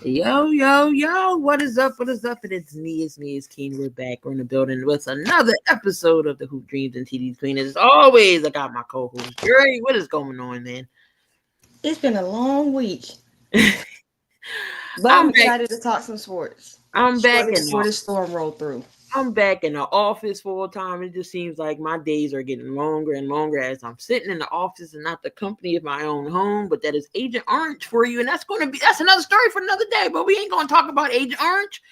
Yo, yo, yo, what is up? What is up? It's me, it's Keen. We're back. We're in the building with another episode of the Hoop Dreams and TD's Queen. As always, I got my co-host, Gary. What is going on, man? It's been a long week, but I'm I'm back. excited to talk some sports. I'm back Shortly in before the, the storm rolled through. I'm back in the office full time. It just seems like my days are getting longer and longer as I'm sitting in the office and not the company of my own home. But that is Agent Orange for you, and that's another story for another day. But we ain't gonna talk about Agent Orange.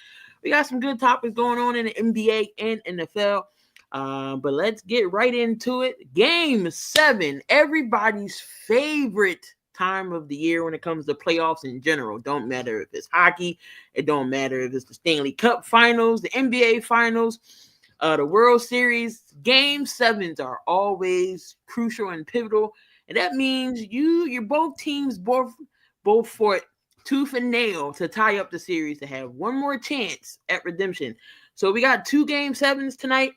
We got some good topics going on in the NBA and NFL. But let's get right into it. Game 7, everybody's favorite time of the year when it comes to playoffs in general. Don't matter if it's hockey, it don't matter if it's the Stanley Cup Finals, the NBA Finals, the World Series. Game 7s are always crucial and pivotal, and that means your both teams both fought tooth and nail to tie up the series to have one more chance at redemption. So we got 2 Game 7s tonight.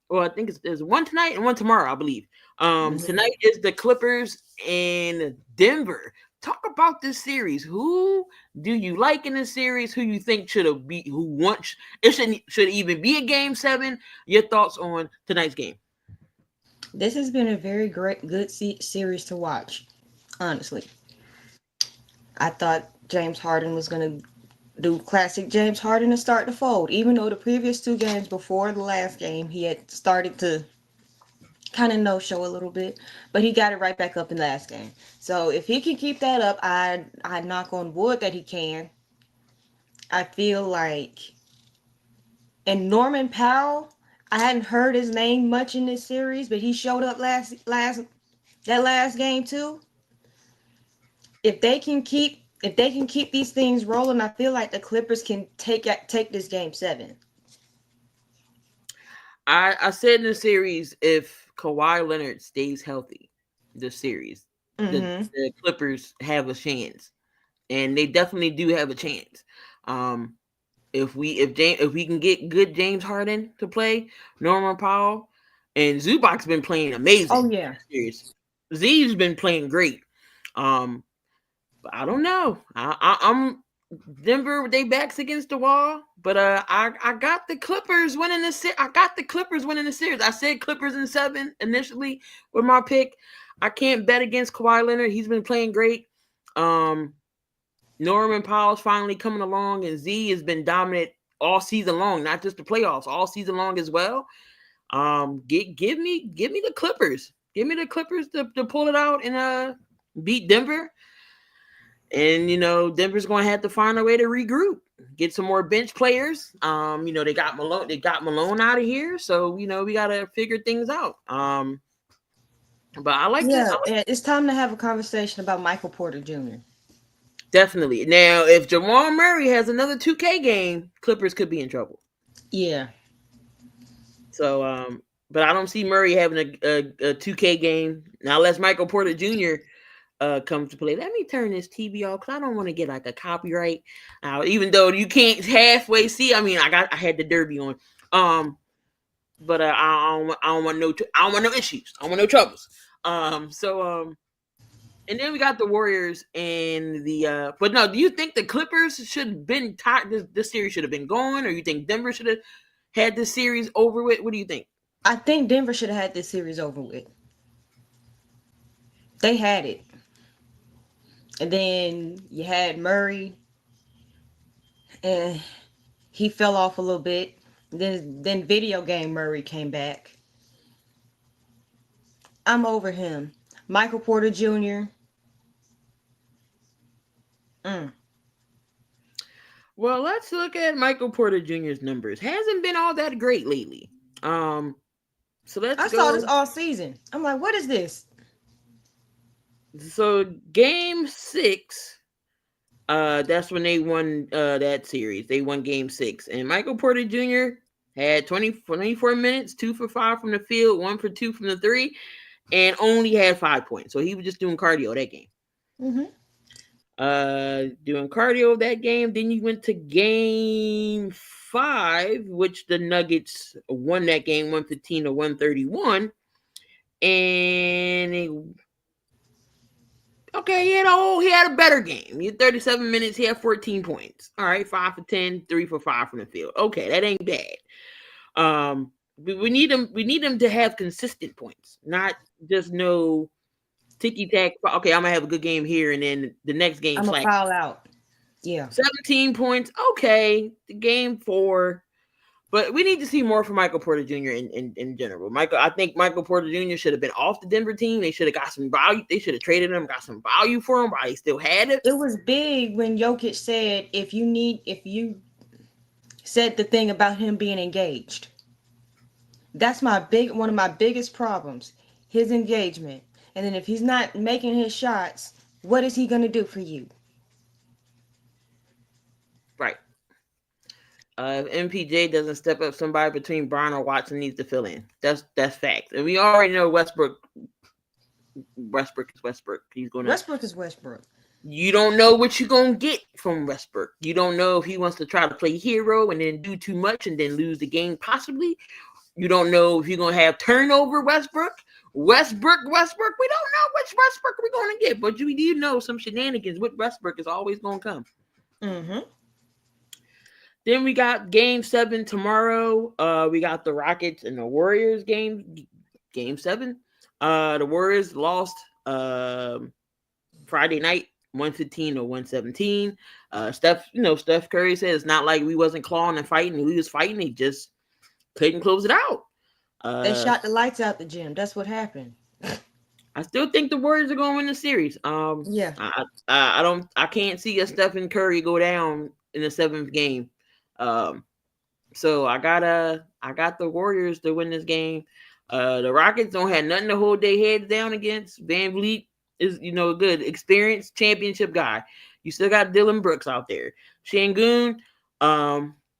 Well, I think there's one tonight and one tomorrow, I believe. Tonight is the Clippers in Denver. Talk about this series. Who do you like in this series? Who you think should be? Who wants it? Should even be a Game 7? Your thoughts on tonight's game? This has been a very good series to watch. Honestly, I thought James Harden was going to do classic James Harden and start to fold. Even though the previous 2 games before the last game, he had started to kind of no-show a little bit, but he got it right back up in the last game. So if he can keep that up, I knock on wood that he can. I feel like, and Norman Powell, I hadn't heard his name much in this series, but he showed up last game too. If they can keep these things rolling, I feel like the Clippers can take this Game 7. I said in the series, if Kawhi Leonard stays healthy, the series, the Clippers have a chance, and they definitely do have a chance. If we can get good James Harden to play, Norman Powell, and Zubac's been playing amazing. Oh yeah, Z's been playing great. But I don't know. I'm Denver. They backs against the wall, but I got the Clippers winning the series. I said Clippers in 7 initially with my pick. I can't bet against Kawhi Leonard. He's been playing great. Norman Powell's finally coming along, and Z has been dominant all season long, not just the playoffs, all season long as well. Give me the Clippers. Give me the Clippers to pull it out and beat Denver. And Denver's going to have to find a way to regroup, get some more bench players. They got Malone out of here, so we got to figure things out. But I like this. It's time to have a conversation about Michael Porter Jr. Definitely. Now, if Jamal Murray has another 2K game, Clippers could be in trouble. Yeah. So, but I don't see Murray having a 2K game now, unless Michael Porter Jr. Comes to play. Let me turn this TV off because I don't want to get like a copyright. Even though you can't halfway see. I mean, I had the derby on. But I don't want no issues. I don't want no troubles. And then we got the Warriors and the. But no, do you think the Clippers should have been tied? This series should have been going, or you think Denver should have had this series over with? What do you think? I think Denver should have had this series over with. They had it. And then you had Murray, and he fell off a little bit. Then video game Murray came back. I'm over him. Michael Porter Jr. Well, let's look at Michael Porter Jr.'s numbers. Hasn't been all that great lately. So let's I saw this all season. I'm like, what is this? So game 6, That's when they won that series. They won Game 6, and Michael Porter Jr. had 24 minutes, 2 for 5 from the field, 1 for 2 from the three, and only had 5 points. So he was just doing cardio that game. Doing cardio that game. Then you went to Game 5, which the Nuggets won that game 115 to 131, and he had a better game. He had 37 minutes. He had 14 points. All right, 5 for 10, 3 for 5 from the field. Okay, that ain't bad. We need him. We need him to have consistent points, not just no ticky tack. Okay, I'm gonna have a good game here, and then the next game I'm gonna foul out. Yeah, 17 points. Okay, the Game 4. But we need to see more from Michael Porter Jr. in general. I think Michael Porter Jr. should have been off the Denver team. They should have got some value. They should have traded him, got some value for him while he still had it. It was big when Jokic said, if you said the thing about him being engaged. That's one of my biggest problems, his engagement. And then if he's not making his shots, what is he going to do for you? Right. If MPJ doesn't step up, somebody between Brown or Watson needs to fill in. That's fact. And we already know Westbrook is Westbrook. Westbrook is Westbrook. You don't know what you're going to get from Westbrook. You don't know if he wants to try to play hero and then do too much and then lose the game possibly. You don't know if you're going to have turnover Westbrook. We don't know which Westbrook we're going to get. But you do know some shenanigans with Westbrook is always going to come. Mm-hmm. Then we got Game 7 tomorrow. We got the Rockets and the Warriors game 7. The Warriors lost Friday night, 115 to 117. Steph Curry said it's not like we wasn't clawing and fighting. We was fighting. He just couldn't close it out. They shot the lights out the gym. That's what happened. I still think the Warriors are going to win the series. Yeah. I can't see a Stephen Curry go down in the 7th game. So I got the Warriors to win this game. The Rockets don't have nothing to hold their heads down against. Van Vliet is, a good experienced championship guy. You still got Dylan Brooks out there. Şengün,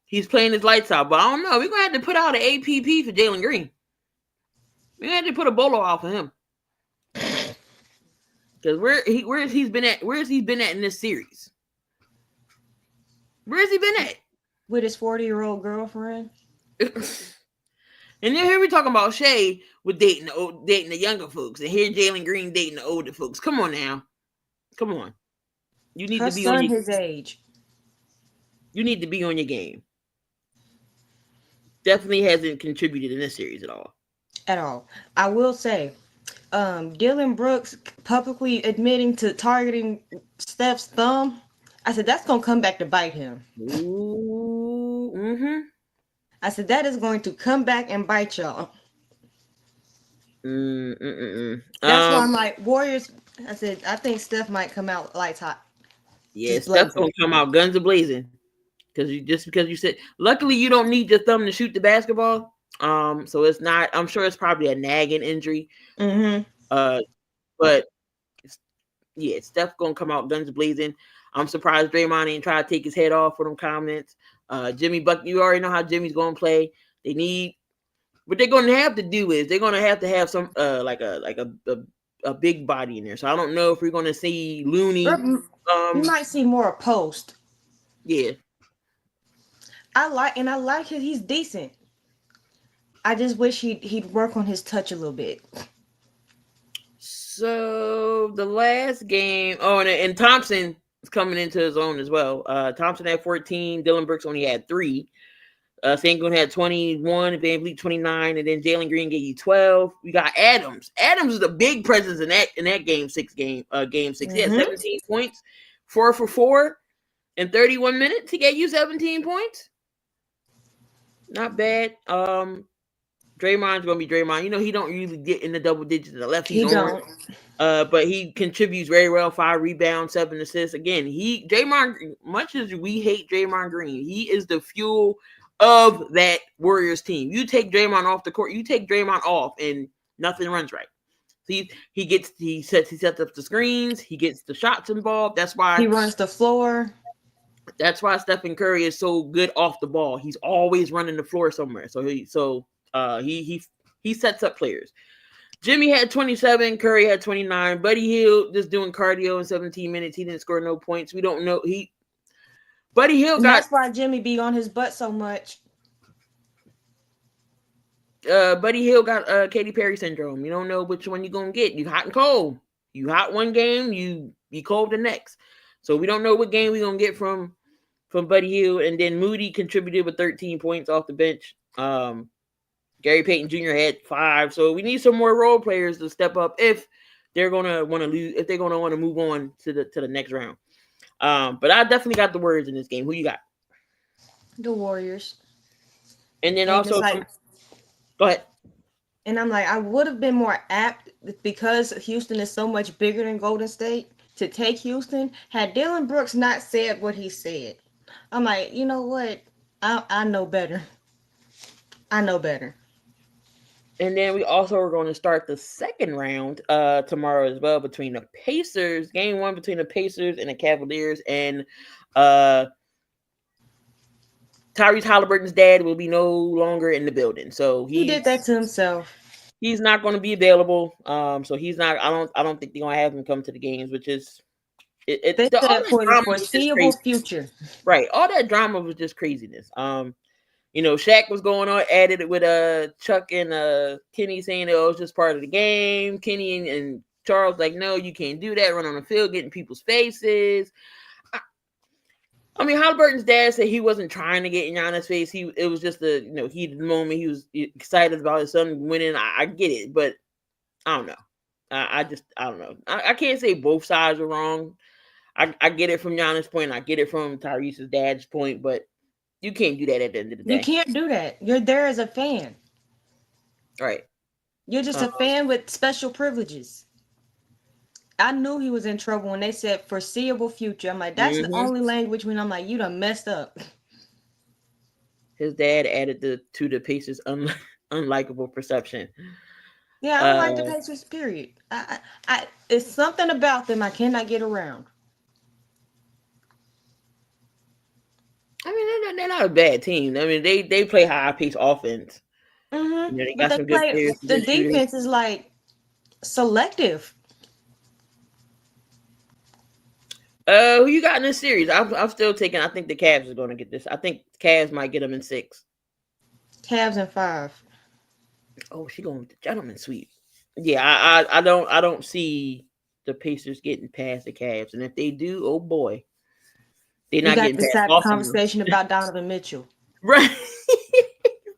he's playing his lights out, but I don't know. We're gonna have to put out an APP for Jalen Green. We're gonna have to put a bolo out for him. Because where has he been at in this series? Where has he been at? With his 40-year-old girlfriend. And then here we talking about Shea with dating the younger folks, and here Jalen Green dating the older folks. Come on now, come on. You need to be on his age. You need to be on your game. Definitely hasn't contributed in this series at all. At all. I will say, Dylan Brooks publicly admitting to targeting Steph's thumb. I said that's gonna come back to bite him. Ooh, mm-hmm. I said that is going to come back and bite y'all. That's why I'm like, Warriors. I said I think Steph might come out lights hot. Yeah, Steph's gonna come out guns a-blazing. Because you said, luckily you don't need your thumb to shoot the basketball. So it's not. I'm sure it's probably a nagging injury. Mm-hmm. But yeah, Steph gonna come out guns blazing. I'm surprised Draymond ain't try to take his head off for them comments. Jimmy Buck, you already know how Jimmy's gonna play. What they're gonna have to do is they're gonna have some like a big body in there. So I don't know if we're gonna see Looney. You might see more post. Yeah. I like him. He's decent. I just wish he'd work on his touch a little bit. So the last game, and Thompson is coming into his own as well. Thompson had 14. Dylan Brooks only had 3. Şengün had 21. Van Vliet 29, and then Jalen Green gave you 12. We got Adams. Adams is a big presence in that game 6. Game 6. Mm-hmm. He had 17 points, 4 for 4 in 31 minutes. He gave you 17 points. Not bad. Draymond's gonna be Draymond. He don't usually get in the double digits unless he's on. But he contributes very well. 5 rebounds, 7 assists. Again, Draymond. Much as we hate Draymond Green, he is the fuel of that Warriors team. You take Draymond off the court, you take Draymond off, and nothing runs right. He sets up the screens. He gets the shots involved. That's why he runs the floor. That's why Stephen Curry is so good off the ball. He's always running the floor somewhere. So he sets up players. Jimmy had 27, Curry had 29. Buddy Hield just doing cardio in 17 minutes. He didn't score no points. We don't know. Buddy Hield got. That's why Jimmy be on his butt so much. Buddy Hield got Katy Perry syndrome. You don't know which one you're gonna get. You hot and cold. You hot one game, you cold the next. So we don't know what game we're gonna get from Buddy Hield. And then Moody contributed with 13 points off the bench. Gary Payton Jr. had 5. So we need some more role players to step up if they're gonna want to lose, if they're gonna want to move on to the next round. But I definitely got the Warriors in this game. Who you got? The Warriors. And then also go ahead. And I'm like, I would have been more apt because Houston is so much bigger than Golden State to take Houston. Had Dylan Brooks not said what he said, I'm like, you know what? I know better. I know better. And then we also are going to start the second round tomorrow as well between the Pacers. Game 1 between the Pacers and the Cavaliers. And Tyrese Halliburton's dad will be no longer in the building. So he did that to himself. He's not going to be available. So he's not. I don't think they're going to have him come to the games, which is they said for the foreseeable future. Right. All that drama was just craziness. You know, Shaq was going on, added it with Chuck and Kenny saying it was just part of the game. Kenny and Charles like, no, you can't do that. Run on the field, get in people's faces. I mean, Halliburton's dad said he wasn't trying to get in Giannis' face. It was just a heated moment. He was excited about his son winning. I get it, but I don't know. I don't know. I can't say both sides are wrong. I get it from Giannis' point. I get it from Tyrese's dad's point, but you can't do that at the end of the day. You can't do that. You're there as a fan. Right. You're just a fan with special privileges. I knew he was in trouble when they said foreseeable future. I'm like, that's the only language when I'm like, you done messed up. His dad added to the Pacers unlikable perception. Yeah, I don't like the Pacers, period. I it's something about them I cannot get around. I mean, they're not a bad team. I mean, they play high-paced offense. Mm-hmm. They got some good players. The defense is like selective. Who you got in this series? I'm still taking. I think the Cavs are going to get this. I think Cavs might get them in 6. Cavs in 5. Oh, she going with the gentleman sweep. Yeah, I don't see the Pacers getting past the Cavs, and if they do, oh boy. They're not getting this type of conversation about Donovan Mitchell. Right.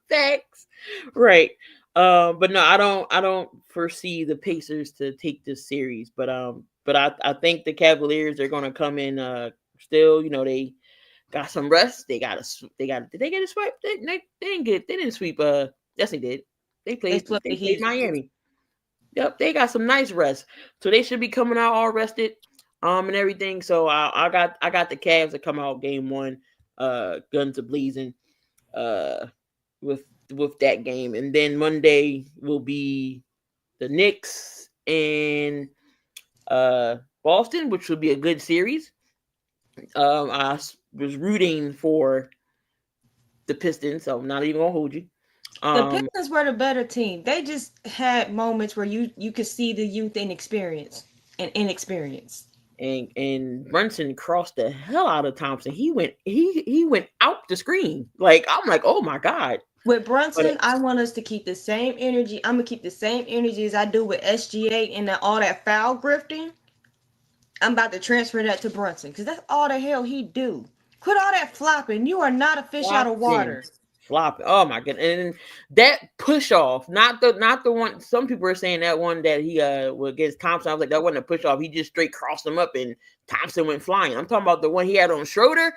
Facts. Right. But no, I don't foresee the Pacers to take this series. But I think the Cavaliers are gonna come in still, they got some rest. Did they get a sweep? They didn't sweep yes they did. They played Miami. Yep, they got some nice rest. So they should be coming out all rested. And everything. So I got the Cavs to come out game 1, guns a blazing, with that game, and then Monday will be the Knicks and Boston, which will be a good series. I was rooting for the Pistons, so I'm not even gonna hold you. The Pistons were the better team. They just had moments where you could see the youth and inexperience. And Brunson crossed the hell out of Thompson. He went out the screen. Like, I'm like, oh my God. With Brunson, I want us to keep the same energy. I'm gonna keep the same energy as I do with SGA and all that foul grifting. I'm about to transfer that to Brunson because that's all the hell he do. Quit all that flopping. You are not a fish out of water. Flopping. Oh my God. And that push off, not the one. Some people are saying that one that he against Thompson. I was like, that wasn't a push off. He just straight crossed him up and Thompson went flying. I'm talking about the one he had on Schroeder.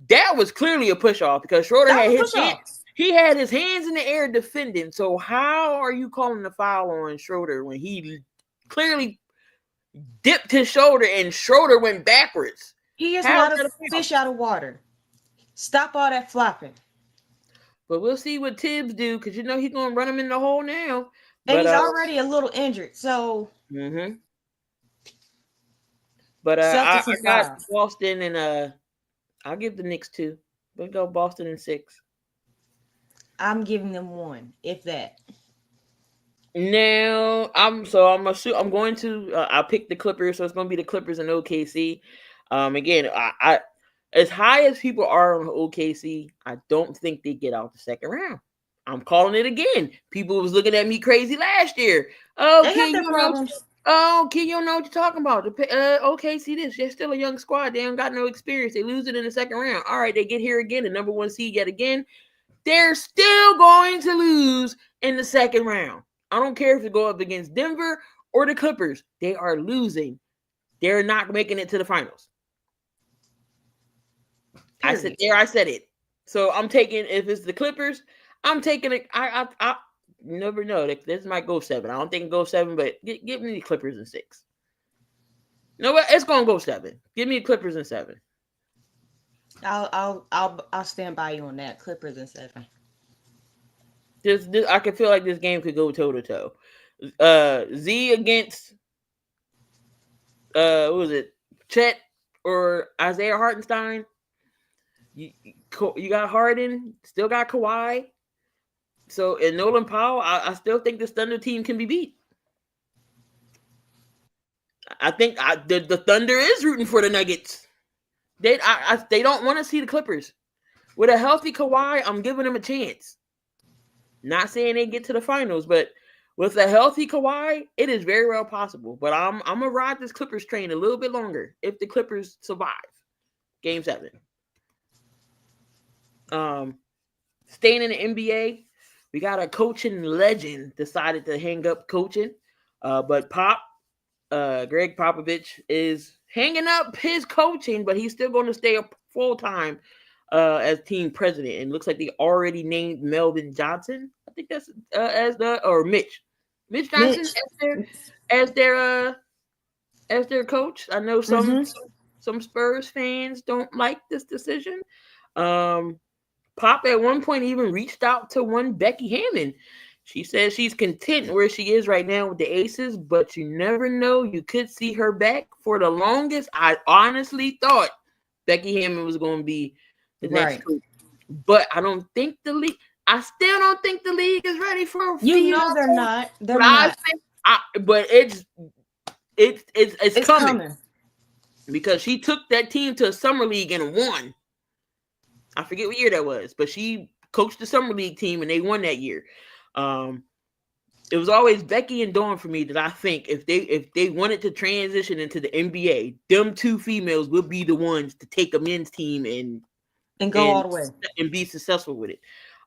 That was clearly a push off because Schroeder had his hands. He had his hands in the air defending. So how are you calling the foul on Schroeder when he clearly dipped his shoulder and Schroeder went backwards? He is not a fish out of water. Stop all that flopping. But we'll see what Tibbs do because he's going to run him in the hole now. And But he's already a little injured. So mm-hmm. But I Celtics in got 5. Boston and I'll give the Knicks 2. We'll go Boston in 6. I'm giving them 1, if that. Now I'm going to I'll pick the Clippers, so it's going to be the Clippers and OKC. Again, I as high as people are on OKC, I don't think they get out the second round. I'm calling it again. People was looking at me crazy last year. Oh, They have King, their problems. You don't know what you're talking about. OKC, this they're still a young squad. They don't got no experience. They lose it in the second round. All right, they get here again, the number 1 seed yet again. They're still going to lose in the second round. I don't care if they go up against Denver or the Clippers. They are losing. They're not making it to the finals. Period. I said it. So I'm taking, if it's the Clippers, I'm taking it. I never know. This might go 7. I don't think it goes 7, but give me the Clippers in 6. No, it's gonna go 7. Give me the Clippers in 7. I'll stand by you on that. Clippers in 7. This I can feel like this game could go toe to toe. Z against what was it? Chet or Isaiah Hartenstein. You got Harden, still got Kawhi. So and Nolan Powell, I still think this Thunder team can be beat. I think the Thunder is rooting for the Nuggets. They don't want to see the Clippers. With a healthy Kawhi, I'm giving them a chance. Not saying they get to the finals, but with a healthy Kawhi, it is very well possible. But I'm gonna ride this Clippers train a little bit longer if the Clippers survive Game 7. Staying in the NBA, we got a coaching legend decided to hang up coaching, but Greg Popovich is hanging up his coaching, but he's still going to stay up full time as team president. And looks like they already named Melvin Johnson. I think that's Mitch Johnson as their coach. I know some Spurs fans don't like this decision. Pop at one point even reached out to one Becky Hammon. She says she's content where she is right now with the Aces, but you never know. You could see her back. For the longest, I honestly thought Becky Hammon was going to be the next coach. But I don't think the league. I still don't think the league is ready for. They're not. They're not. But it's coming because she took that team to a summer league and won. I forget what year that was, but she coached the summer league team and they won that year. It was always Becky and Dawn for me that I think if they wanted to transition into the NBA, them two females would be the ones to take a men's team and go all the way and be successful with it.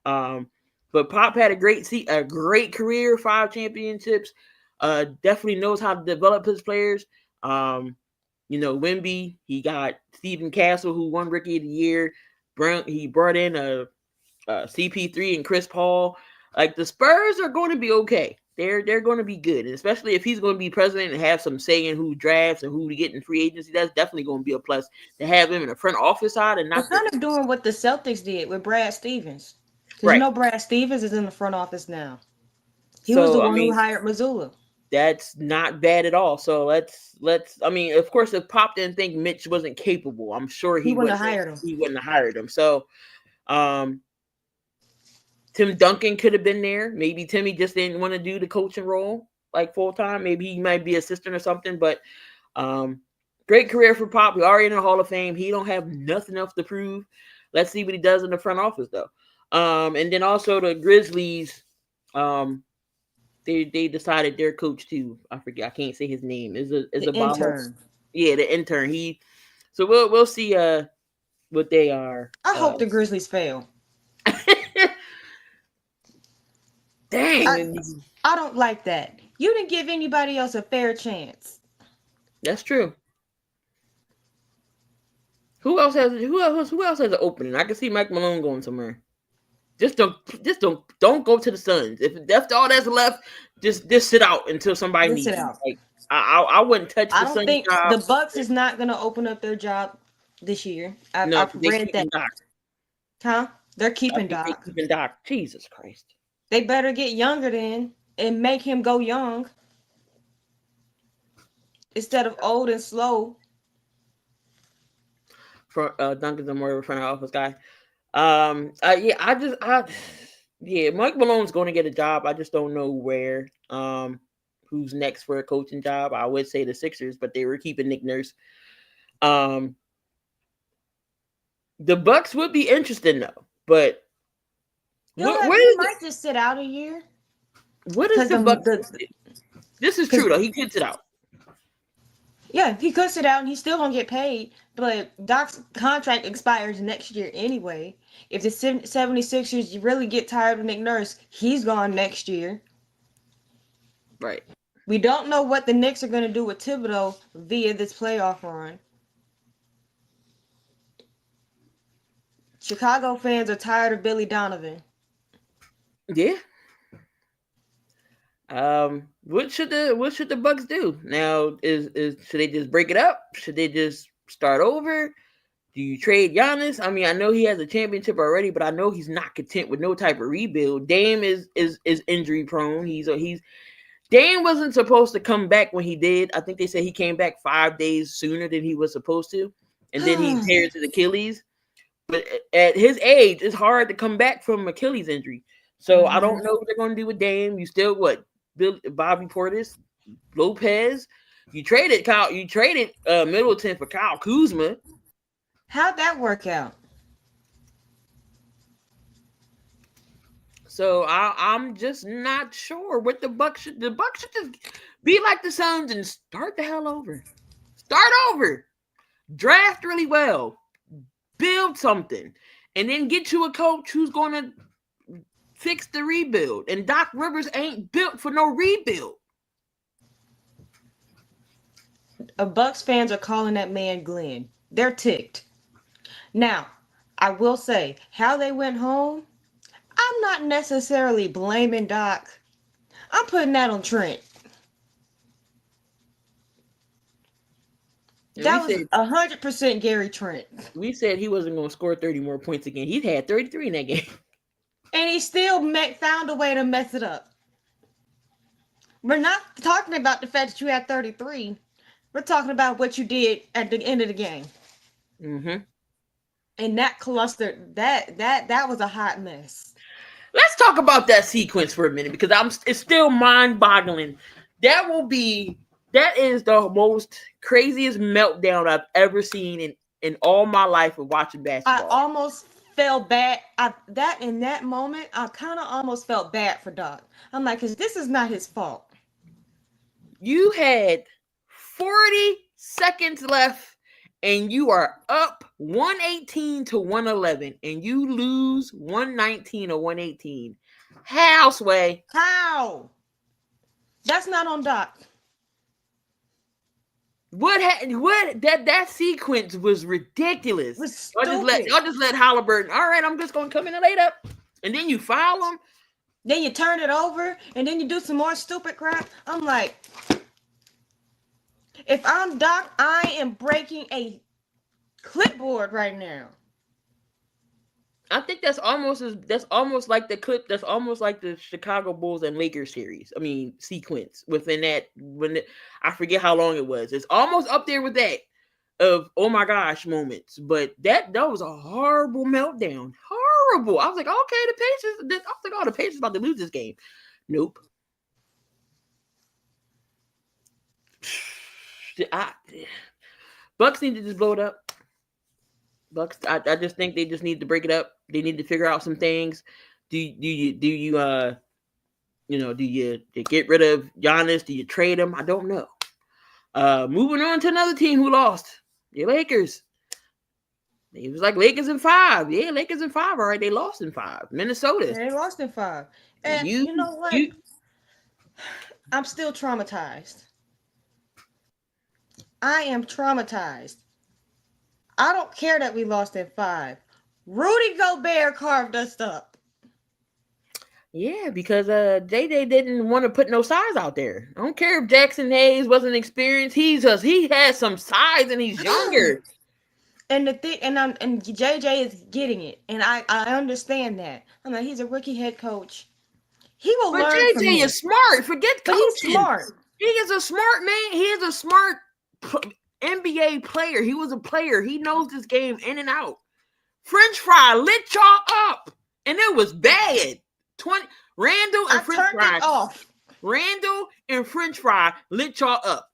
But Pop had a great career, 5 championships. Definitely knows how to develop his players. Wemby, he got Stephen Castle, who won Rookie of the Year. He brought in a CP3 and Chris Paul. Like the Spurs are going to be okay. They're going to be good, and especially if he's going to be president and have some say in who drafts and who to get in free agency. That's definitely going to be a plus to have him in the front office side and not. They're kind of doing what the Celtics did with Brad Stevens. Right. Brad Stevens is in the front office now. He was the one who hired Mazzulla. That's not bad at all. So let's. I mean, of course, if Pop didn't think Mitch wasn't capable, I'm sure he wouldn't have hired him. He wouldn't have hired him. So, Tim Duncan could have been there. Maybe Timmy just didn't want to do the coaching role like full time. Maybe he might be assistant or something. But great career for Pop. He's already in the Hall of Fame. He don't have nothing else to prove. Let's see what he does in the front office though. And then also the Grizzlies. They decided their coach too. I forget. I can't say his name. Is a intern. Yeah, the intern. So we'll see what they are. I hope the Grizzlies fail. Dang. I don't like that. You didn't give anybody else a fair chance. That's true. Who else has an opening? I can see Mike Malone going somewhere. Just don't go to the Suns. If that's all that's left, just sit out until somebody needs you. Like I wouldn't touch the Suns. I don't think the Bucks is not going to open up their job this year. I've read that. Doc. Huh? They're keeping Doc. They're keeping Doc. Jesus Christ. They better get younger then. and make him go young instead of old and slow. For Duncan's a more of a front office guy. Yeah, Mike Malone's going to get a job. I just don't know where. Who's next for a coaching job? I would say the Sixers, but they were keeping Nick Nurse. The Bucks would be interesting though, but He might just sit out a year. What is the Bucks? This is true though. He gets it out. Yeah, he could sit out and he's still gonna get paid. But Doc's contract expires next year anyway. If the 76ers really get tired of Nick Nurse, he's gone next year. Right. We don't know what the Knicks are going to do with Thibodeau via this playoff run. Chicago fans are tired of Billy Donovan. Yeah. What should the Bucks do now? Is should they just break it up? Should they just start over? Do you trade Giannis? I mean, I know he has a championship already, but I know he's not content with no type of rebuild. Dame is injury prone. Dame wasn't supposed to come back when he did. I think they said he came back 5 days sooner than he was supposed to, and then he tears his Achilles. But at his age, it's hard to come back from Achilles injury. So I don't know what they're going to do with Dame. You still Bobby Portis, Lopez. You traded Middleton for Kyle Kuzma. How'd that work out? So I'm just not sure what the Bucks should. The Bucks should just be like the Suns and start the hell over. Start over. Draft really well. Build something. And then get you a coach who's going to fix the rebuild. And Doc Rivers ain't built for no rebuild. Bucks fans are calling that man Glenn. They're ticked. Now, I will say, how they went home, I'm not necessarily blaming Doc. I'm putting that on Trent. That was 100% Gary Trent. We said he wasn't going to score 30 more points again. He had 33 in that game. And he still found a way to mess it up. We're not talking about the fact that you had 33. We're talking about what you did at the end of the game. Mm-hmm. And that cluster, that was a hot mess. Let's talk about that sequence for a minute because it's still mind-boggling. That is the most craziest meltdown I've ever seen in all my life of watching basketball. I almost felt bad. In that moment, I kind of almost felt bad for Doc. I'm like, because this is not his fault. You had 40 seconds left. And you are up 118 to 111, and you lose 119 or 118. How, Sway? How? That's not on Doc. That sequence was ridiculous. It was stupid. Y'all just let Halliburton. All right, I'm just gonna come in and lay up, and then you foul him. Then you turn it over, and then you do some more stupid crap. I'm like, if I'm Doc, I am breaking a clipboard right now. I think that's almost like the clip. That's almost like the Chicago Bulls and Lakers series. I mean, sequence within that. I forget how long it was. It's almost up there with that of oh my gosh moments. But that was a horrible meltdown. Horrible. I was like, okay, the Pacers. The Pacers about to lose this game. Nope. Bucks need to just blow it up. Bucks, I just think they just need to break it up. They need to figure out some things. Do you get rid of Giannis? Do you trade him? I don't know. Moving on to another team who lost. The Lakers. It was like Lakers in 5. Yeah, Lakers in 5. All right, they lost in 5. Minnesota. They lost in 5. And you know what? I'm still traumatized. I am traumatized. I don't care that we lost in 5. Rudy Gobert carved us up. Yeah, because JJ didn't want to put no size out there. I don't care if Jackson Hayes wasn't experienced. He has some size and he's younger. And the thing, and JJ is getting it, and I understand that. I'm like, he's a rookie head coach. He will But learn from JJ me. is smart. Forget But he's coaching. smart. He is a smart man. He is a smart NBA player. He was a player. He knows this game in and out. French fry lit y'all up, and it was bad. Randall and I French turned fry. it off. Randall and French fry lit y'all up.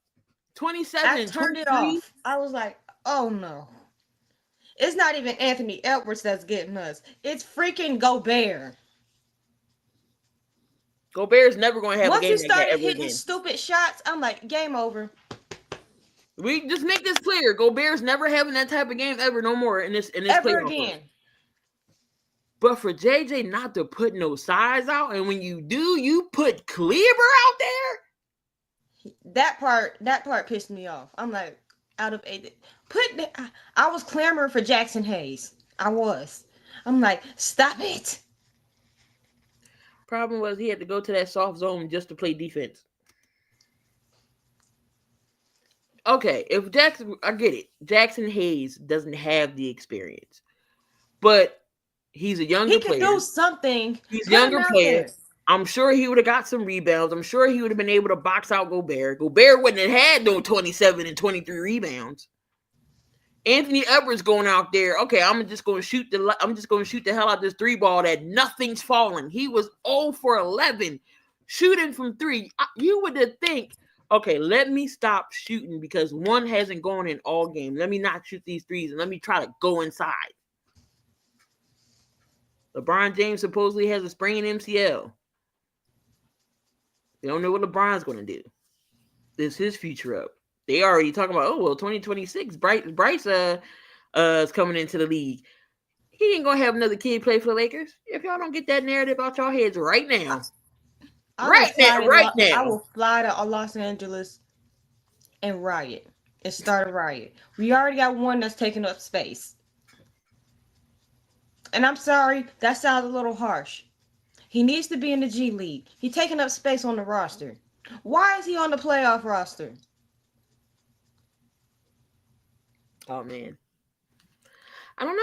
27 I and turned it 23. off. I was like, oh no. It's not even Anthony Edwards that's getting us. It's freaking Gobert. Gobert's never going to have Once a he game like that started ever hitting again. stupid shots, I'm like, game over. We just make this clear. Gobert's never having that type of game ever no more in this Ever playoff again. run. But for JJ not to put no size out, and when you do, you put Kleber out there. That part pissed me off. I'm like, out of 8, I was clamoring for Jackson Hayes. I was. I'm like, stop it. Problem was he had to go to that soft zone just to play defense. Okay, if Jackson, I get it. Jackson Hayes doesn't have the experience, but he's a younger player. He can do something. He's a Put him younger out player. there. I'm sure he would have got some rebounds. I'm sure he would have been able to box out Gobert. Gobert wouldn't have had no 27 and 23 rebounds. Anthony Edwards going out there. Okay, I'm just going to shoot the hell out this 3 ball that nothing's falling. He was 0 for 11 shooting from 3. You would have think, okay, let me stop shooting because one hasn't gone in all game. Let me not shoot these threes and let me try to go inside. LeBron James supposedly has a sprained MCL. They don't know what LeBron's going to do. Is his future up? They already talking about, 2026, Bryce is coming into the league. He ain't gonna have another kid play for the Lakers. If y'all don't get that narrative out y'all heads right now. Right now. I will fly to Los Angeles and riot. And start a riot. We already got one that's taking up space. And I'm sorry, that sounds a little harsh. He needs to be in the G League. He's taking up space on the roster. Why is he on the playoff roster? Oh man, I don't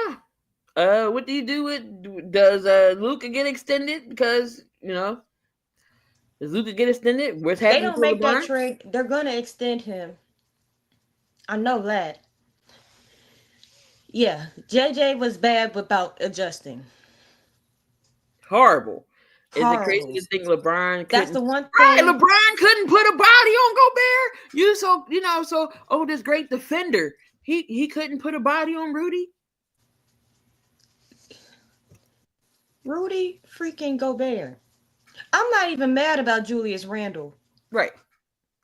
know. What do you do with? Does Luka get extended? Because does Luka get extended? What's happening? They don't make that trade. They're gonna extend him. I know that. Yeah, JJ was bad without adjusting. Horrible. Horrible. Is the craziest thing LeBron? That's the one thing. Right, LeBron couldn't put a body on Gobert. This great defender. He couldn't put a body on Rudy. Rudy freaking Gobert. I'm not even mad about Julius Randle. Right.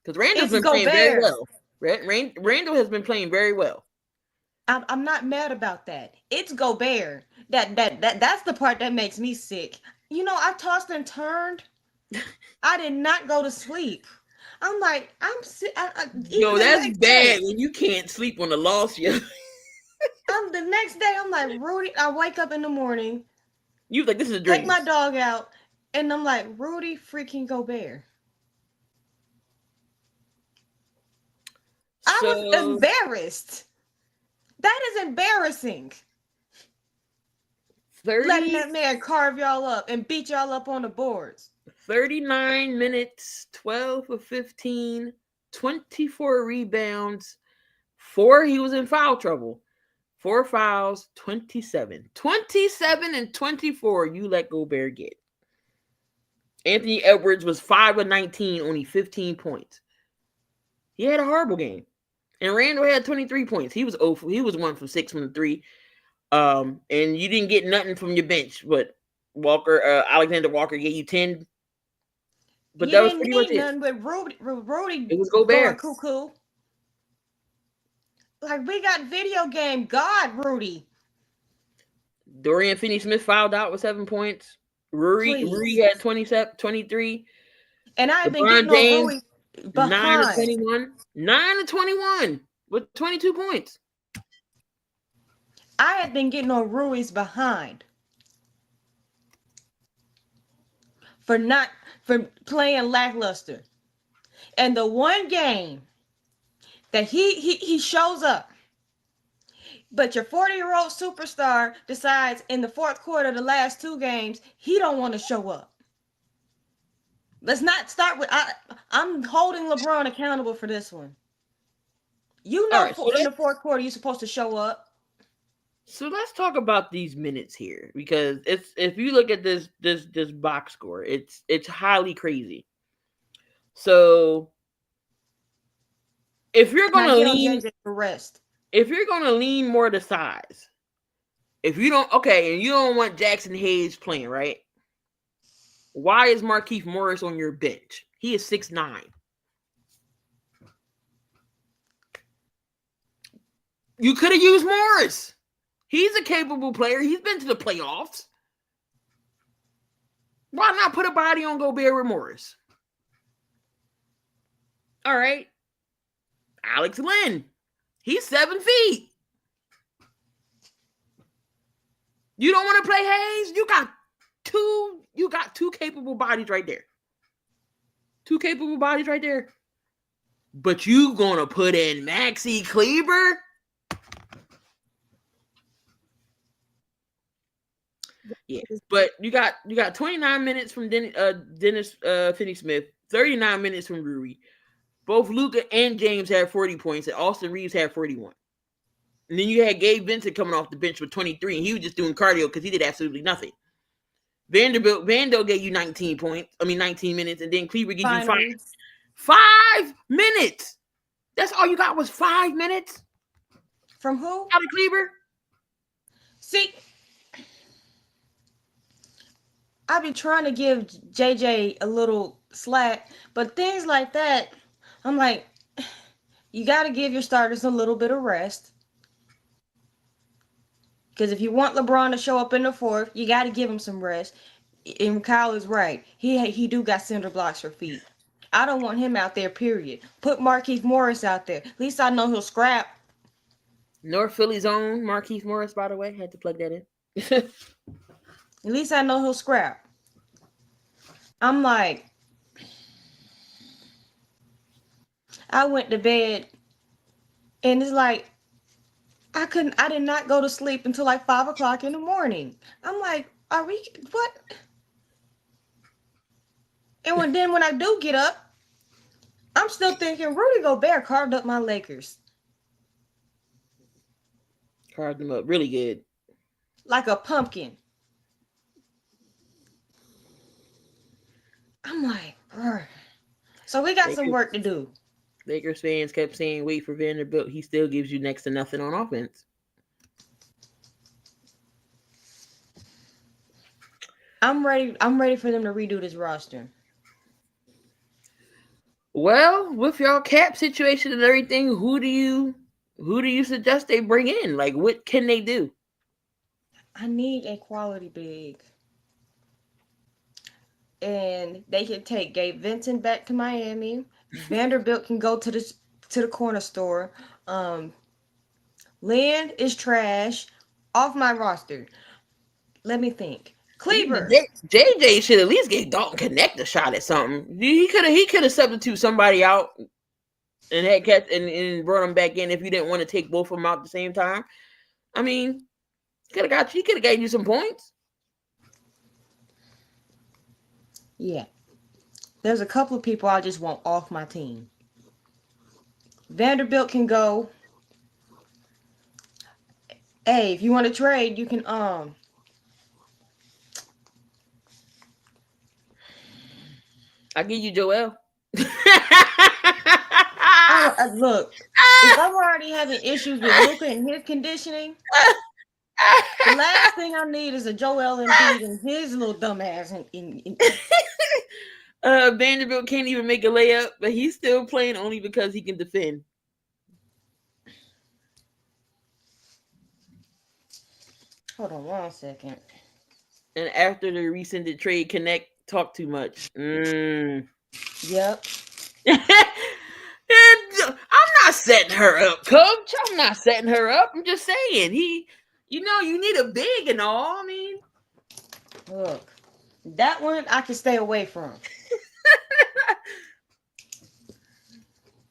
Because Randall's been playing very well. Randall has been playing very well. I'm not mad about that. It's Gobert. That's the part that makes me sick. I tossed and turned. I did not go to sleep. I'm like, I'm sick. That's bad when you can't sleep on the loss. Yeah. The next day, I'm like, Rudy. I wake up in the morning. You like this is a dream. Take my dog out, and I'm like, Rudy freaking Gobert. I was embarrassed. That is embarrassing. Letting that man carve y'all up and beat y'all up on the boards. 39 minutes, 12 of 15, 24 rebounds, 4 he was in foul trouble. 4 fouls, 27. 27 and 24 you let Gobert get. Anthony Edwards was 5 of 19, only 15 points. He had a horrible game. And Randall had 23 points. He was 1 from 6 from 3. And you didn't get nothing from your bench, but Alexander Walker gave you 10. But that was pretty much it. Nothing but Rudy. It was Gobert. Cuckoo. Like, we got video game God, Rudy. Dorian Finney-Smith fouled out with 7 points. Rudy had 23. And I've been getting on Rudy behind. 9 to 21 with 22 points. I had been getting on Rui's behind for playing lackluster. And the one game that he shows up, but your 40-year-old superstar decides in the fourth quarter, the last 2 games, he don't want to show up. Let's not start with. I'm holding LeBron accountable for this one. You All know, right, so in the fourth quarter, you're supposed to show up. So let's talk about these minutes here, because it's, if you look at this box score, it's highly crazy. So if you're Can I gonna get on lean, JJ for rest? if you're gonna lean more to size, if you don't, okay, and you don't want Jackson Hayes playing, right? Why is Markieff Morris on your bench? He is 6'9". You could have used Morris. He's a capable player. He's been to the playoffs. Why not put a body on Gobert with Morris? All right. Alex Len. He's 7 feet. You don't want to play Hayes? You got two capable bodies right there. Two capable bodies right there. But you gonna put in Maxi Kleber? Yeah, but you got 29 minutes from Dennis Finney-Smith, 39 minutes from Rui. Both Luka and James had 40 points, and Austin Reeves had 41. And then you had Gabe Vincent coming off the bench with 23, and he was just doing cardio because he did absolutely nothing. Vando gave you 19 minutes, and then Kleber gave you 5 minutes. That's all you got was 5 minutes? From who? Out of Kleber? See, I've been trying to give JJ a little slack, but things like that, I'm like, you got to give your starters a little bit of rest. Because if you want LeBron to show up in the fourth, you got to give him some rest. And Kyle is right. He do got cinder blocks for feet. I don't want him out there, period. Put Markieff Morris out there. At least I know he'll scrap. North Philly's own Markieff Morris, by the way. Had to plug that in. At least I know he'll scrap. I'm like, I went to bed, and it's like, I did not go to sleep until like 5 o'clock in the morning. I'm like, are we, what? And then when I do get up, I'm still thinking Rudy Gobert carved up my Lakers. Carved them up really good. Like a pumpkin. I'm like, Ugh. So we got some work to do. Lakers fans kept saying, wait for Vanderbilt. He still gives you next to nothing on offense. I'm ready for them to redo this roster. Well, with y'all cap situation and everything, who do you suggest they bring in? Like, what can they do? I need a quality big. And they can take Gabe Vincent back to Miami. Vanderbilt can go to the corner store. Lynn is trash. Off my roster. Let me think. Kleber. JJ should at least get Dalton Connect a shot at something. He could have substituted somebody out and had catch and brought him back in if you didn't want to take both of them out at the same time. I mean, he could have got you some points. Yeah. There's a couple of people I just want off my team. Vanderbilt can go. Hey, if you want to trade, you can I'll give you Joel. Look, if I'm already having issues with Luka and his conditioning, the last thing I need is a Joel Embiid and his little dumb ass. Vanderbilt can't even make a layup, but he's still playing only because he can defend. Hold on 1 second. And after the rescinded trade, Connect talked too much. Yep. I'm not setting her up, coach. I'm not setting her up. I'm just saying you need a big and all. I mean, look, that one I can stay away from.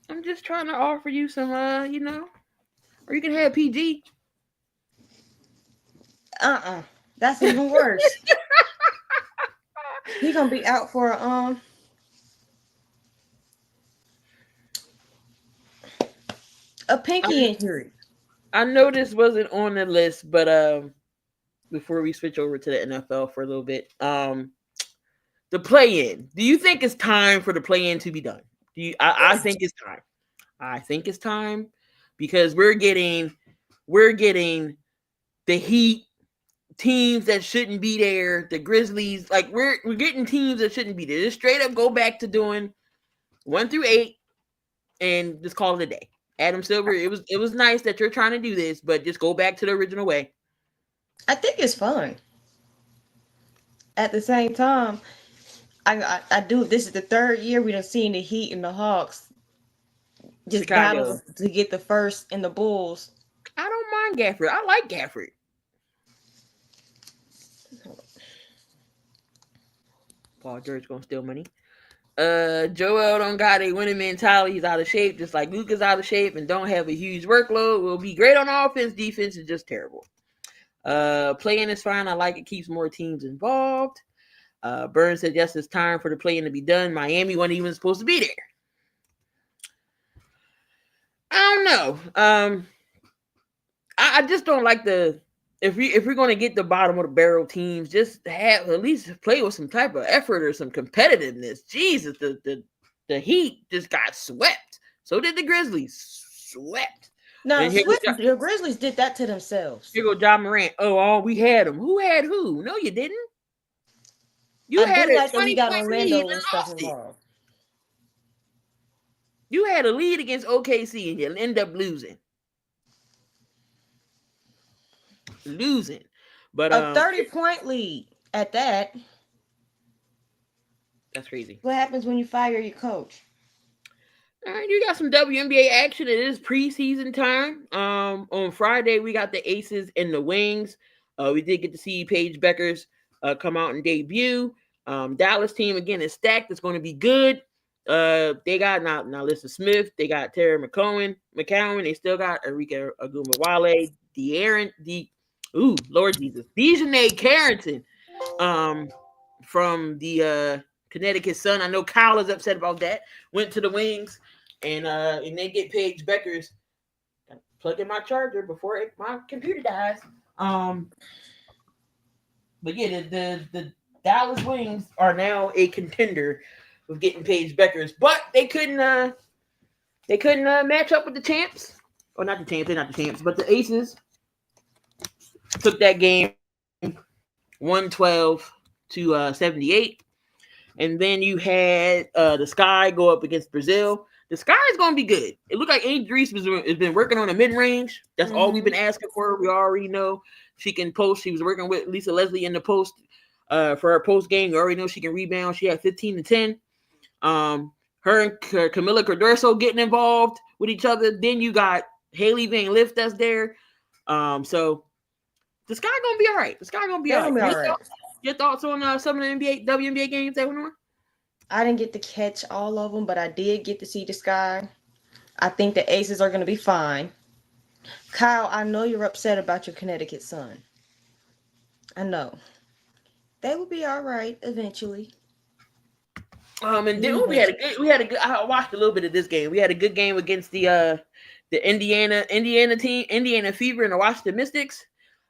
I'm just trying to offer you some, or you can have PG. That's even worse. He's gonna be out for A pinky injury. I know this wasn't on the list, but before we switch over to the NFL for a little bit, the play-in. Do you think it's time for the play-in to be done? I think it's time. I think it's time because we're getting the Heat, teams that shouldn't be there, the Grizzlies, like we're getting teams that shouldn't be there. Just straight up go back to doing 1 through 8 and just call it a day. Adam Silver, it was nice that you're trying to do this, but just go back to the original way. I think it's fun. At the same time, I do. This is the third year we done seen the Heat and the Hawks just battle to get the first in the Bulls. I don't mind Gafford. I like Gafford. Paul George gonna steal money. Joel don't got a winning mentality. He's out of shape, just like Luka's out of shape and don't have a huge workload. Will be great on offense. Defense is just terrible. Playing is fine. I like it. Keeps more teams involved. Burns said, yes, it's time for the play-in to be done. Miami wasn't even supposed to be there. I don't know. I just don't like if we're going to get the bottom of the barrel teams, just have at least play with some type of effort or some competitiveness. Jesus, the Heat just got swept. So did the Grizzlies. Swept. No, the Grizzlies did that to themselves. Here go John Morant. Oh, we had him. Who had who? No, you didn't. You had a 20-point lead and lost it. You had a lead against OKC and you end up losing. But a 30-point lead at that. That's crazy. What happens when you fire your coach? All right, you got some WNBA action. It is preseason time. On Friday, we got the Aces and the Wings. We did get to see Paige Beckers come out and debut. Dallas team, again, is stacked. It's going to be good. They got now Alyssa Smith. They got Tara McCowan. They still got Arika Ogunbowale. Lord Jesus. Dejanay Carrington from the Connecticut Sun. I know Kyle is upset about that. Went to the Wings. And they get Paige Beckers. Plug in my charger before my computer dies. But yeah, the Dallas Wings are now a contender with getting Paige Beckers, but they couldn't match up with the champs. Or not the champs, they're not the champs, but the Aces took that game 112 to 78. And then you had the Sky go up against Brazil. The Sky is going to be good. It looked like Amy Dries has been working on a mid-range. That's all we've been asking for. We already know she can post. She was working with Lisa Leslie in the post for her post game. We already know she can rebound. She had 15 to 10. Her and Camila Cardoso getting involved with each other. Then you got Haley Van Lith that's there. So the Sky going to be all right. The Sky going to be all right. Your thoughts on some of the WNBA games that went on? I didn't get to catch all of them, but I did get to see the Sky. I think the Aces are going to be fine. Kyle, I know you're upset about your Connecticut Sun. I know. They will be all right eventually. And then we had a good. I watched a little bit of this game. We had a good game against the Indiana team, Indiana Fever, and the Washington Mystics.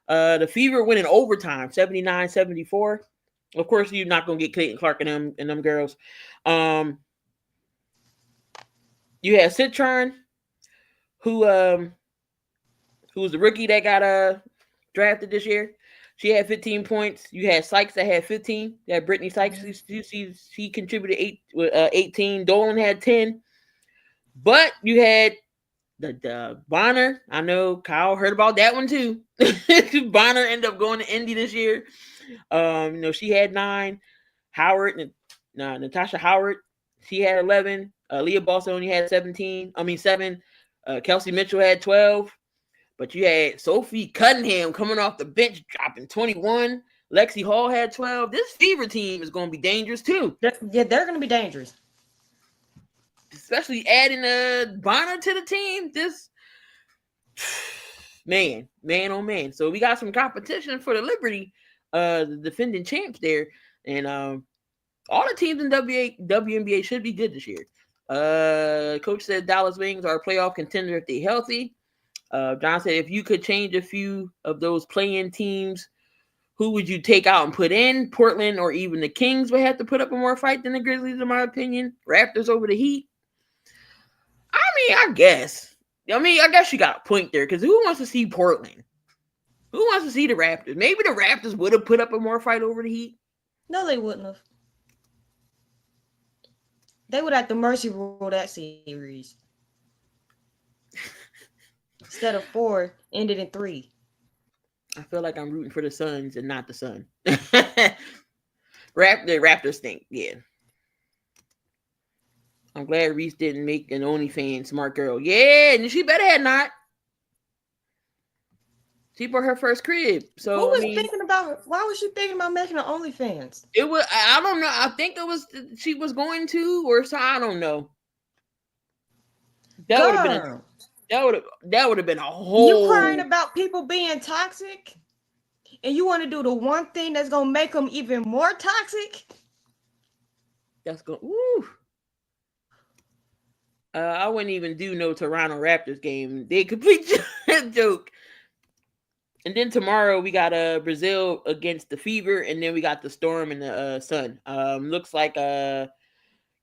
The Fever went in overtime, 79-74. Of course, you're not gonna get Clayton Clark and them girls. You had Citron, who was the rookie that got drafted this year. She had 15 points. You had Sykes that had 15. You had Brittany Sykes. She contributed 18. Dolan had 10. But you had the Bonner. I know Kyle heard about that one too. Bonner ended up going to Indy this year. She had 9. Natasha Howard, she had 11. Leah Boston only had 7. Kelsey Mitchell had 12. But you had Sophie Cunningham coming off the bench, dropping 21. Lexi Hall had 12. This Fever team is going to be dangerous too. They're going to be dangerous. Especially adding Bonner to the team. This man, oh man. So we got some competition for the Liberty, the defending champs there. And all the teams in WNBA should be good this year. Coach said Dallas Wings are a playoff contender if they're healthy. John said if you could change a few of those play-in teams, who would you take out and put in? Portland or even the Kings would have to put up a more fight than the Grizzlies, in my opinion. Raptors over the Heat. I mean, I guess you got a point there, because who wants to see Portland? Who wants to see the Raptors? Maybe the Raptors would have put up a more fight over the Heat. No, they wouldn't have. They would have to mercy rule that series. Instead of 4, ended in 3. I feel like I'm rooting for the Suns and not the Sun. The Raptors stink, yeah. I'm glad Reese didn't make an OnlyFans smart girl. Yeah, and she better had not. She bought her first crib. So who was thinking about her? Why was she thinking about making an OnlyFans? It was, I don't know. I think it was she was going to, or so, I don't know. That would have been a whole. You crying about people being toxic, and you want to do the one thing that's gonna make them even more toxic? That's going. Woo. I wouldn't even do no Toronto Raptors game. They complete joke. And then tomorrow we got Brazil against the Fever, and then we got the Storm and the Sun. Looks like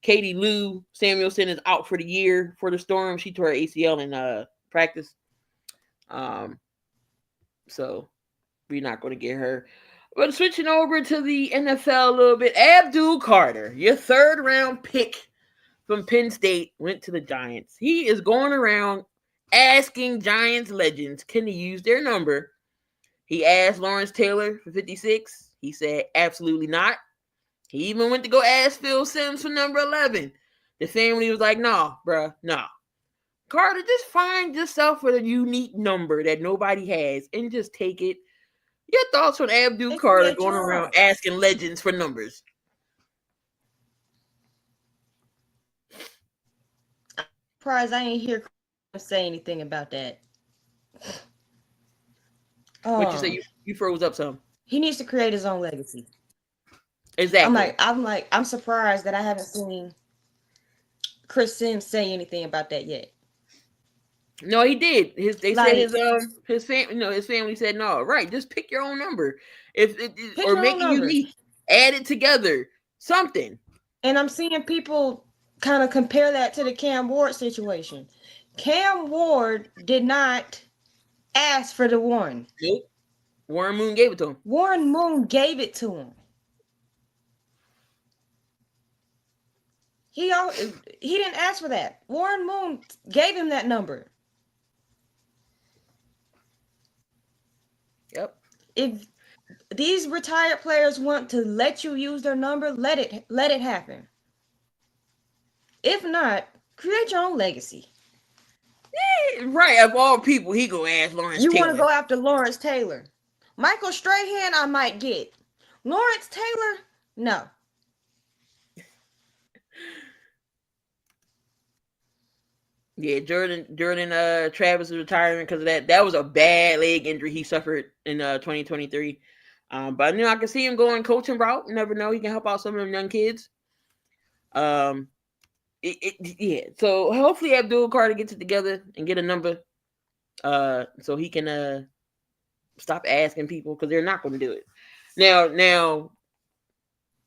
Katie Lou Samuelson is out for the year for the Storm. She tore her ACL in practice. So we're not going to get her. But switching over to the NFL a little bit, Abdul Carter, your 3rd round pick from Penn State, went to the Giants. He is going around asking Giants legends, can he use their number? He asked Lawrence Taylor for 56. He said, absolutely not. He even went to go ask Phil Simms for number 11. The family was like, no, bruh, no. Carter, just find yourself with a unique number that nobody has and just take it. Your thoughts on Abdul Carter going around asking legends for numbers? I'm surprised I ain't hear say anything about that. What you say? You froze up some. He needs to create his own legacy. Exactly. I'm surprised that I haven't seen Chris Sims say anything about that yet. No, he did. His family said no. Right, just pick your own number. Or make it unique. Add it together. Something. And I'm seeing people kind of compare that to the Cam Ward situation. Cam Ward did not ask for the 1. Nope. Warren Moon gave it to him. Warren Moon gave it to him. He didn't ask for that. Warren Moon gave him that number. Yep. If these retired players want to let you use their number, let it happen. If not, create your own legacy. Yeah, right. Of all people, he go ask Lawrence Taylor. You want to go after Lawrence Taylor. Michael Strahan, I might get. Lawrence Taylor, no. Yeah, Jordan Travis is retiring because of that. That was a bad leg injury he suffered in 2023. But I can see him going coaching route. You never know. He can help out some of them young kids. Yeah. So hopefully Abdul Carter gets it together and get a number. So he can stop asking people, because they're not going to do it. Now,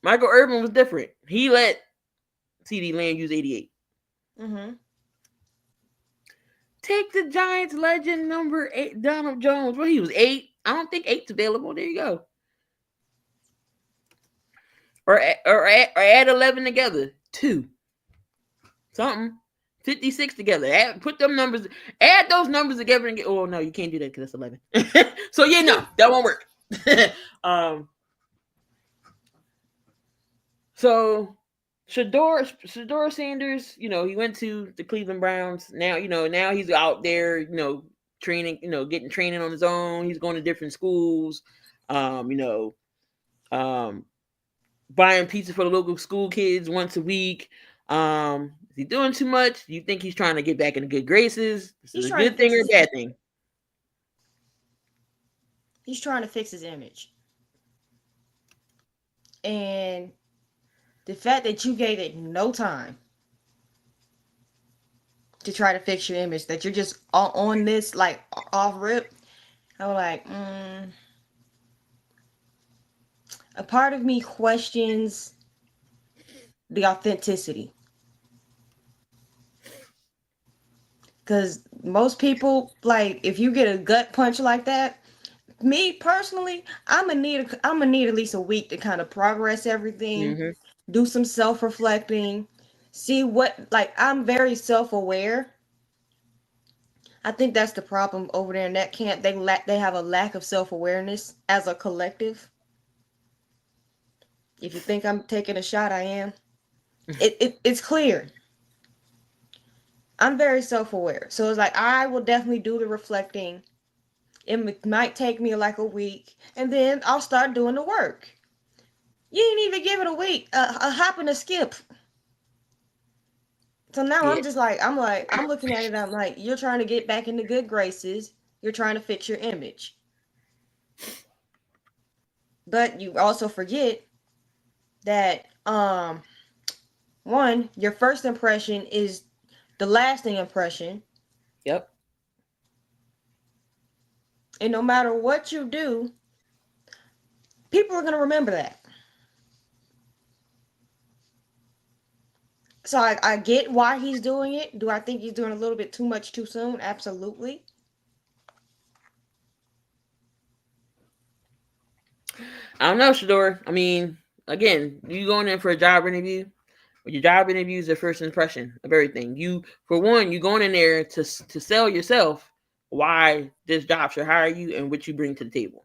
Michael Irvin was different. He let CeeDee Lamb use 88. Mm-hmm. Take the Giants legend number 8, Donald Jones. Well, he was 8. I don't think 8's available. There you go. Or add 11 together. 2. Something. 56 together. Put them numbers. Add those numbers together and get. Oh no, you can't do that because that's 11. So yeah, no, that won't work. So Shedeur Sanders, he went to the Cleveland Browns. Now he's out there, training, getting training on his own. He's going to different schools, buying pizza for the local school kids once a week. Is he doing too much? Do you think he's trying to get back into good graces? Is this a good thing or a bad thing? He's trying to fix his image. And the fact that you gave it no time to try to fix your image, that you're just on this like off rip. I was like, a part of me questions the authenticity. Because most people, like, if you get a gut punch like that, me personally, I'm gonna need at least a week to kind of progress everything, Mm-hmm. do some self-reflecting, see what, like, I'm very self-aware. I think that's the problem over there in that camp. They have a lack of self-awareness as a collective. If you think I'm taking a shot, I am. It's clear. I'm very self-aware. So it's like I will definitely do the reflecting. Might take me like a week, and then I'll start doing the work. You didn't even give it a week, a hop and a skip. So now Yeah. I'm looking at it. I'm like, you're trying to get back into good graces. You're trying to fix your image, but you also forget that one, your first impression is the lasting impression, Yep. and no matter what you do, people are gonna remember that. So I get why he's doing it. Do I think he's doing a little bit too much too soon? Absolutely. I don't know, Shador. I mean, again, you going in for a job interview. Your job interview is the first impression of everything. You, for one, you going in there to sell yourself why this job should hire you and what you bring to the table.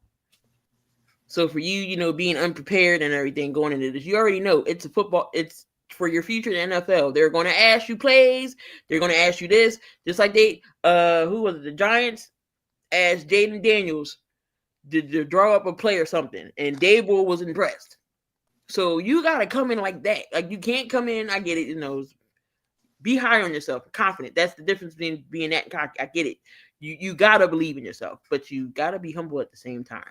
So for you, being unprepared and everything going into this, you already know it's a football. It's for your future in the NFL. They're going to ask you plays. They're going to ask you this, just like who was it? The Giants asked Jaden Daniels to draw up a play or something, and Dable was impressed. So you got to come in like that. Like, you can't come in. I get it. Be high on yourself, confident. That's the difference between being that cocky. I get it. You got to believe in yourself, but you got to be humble at the same time.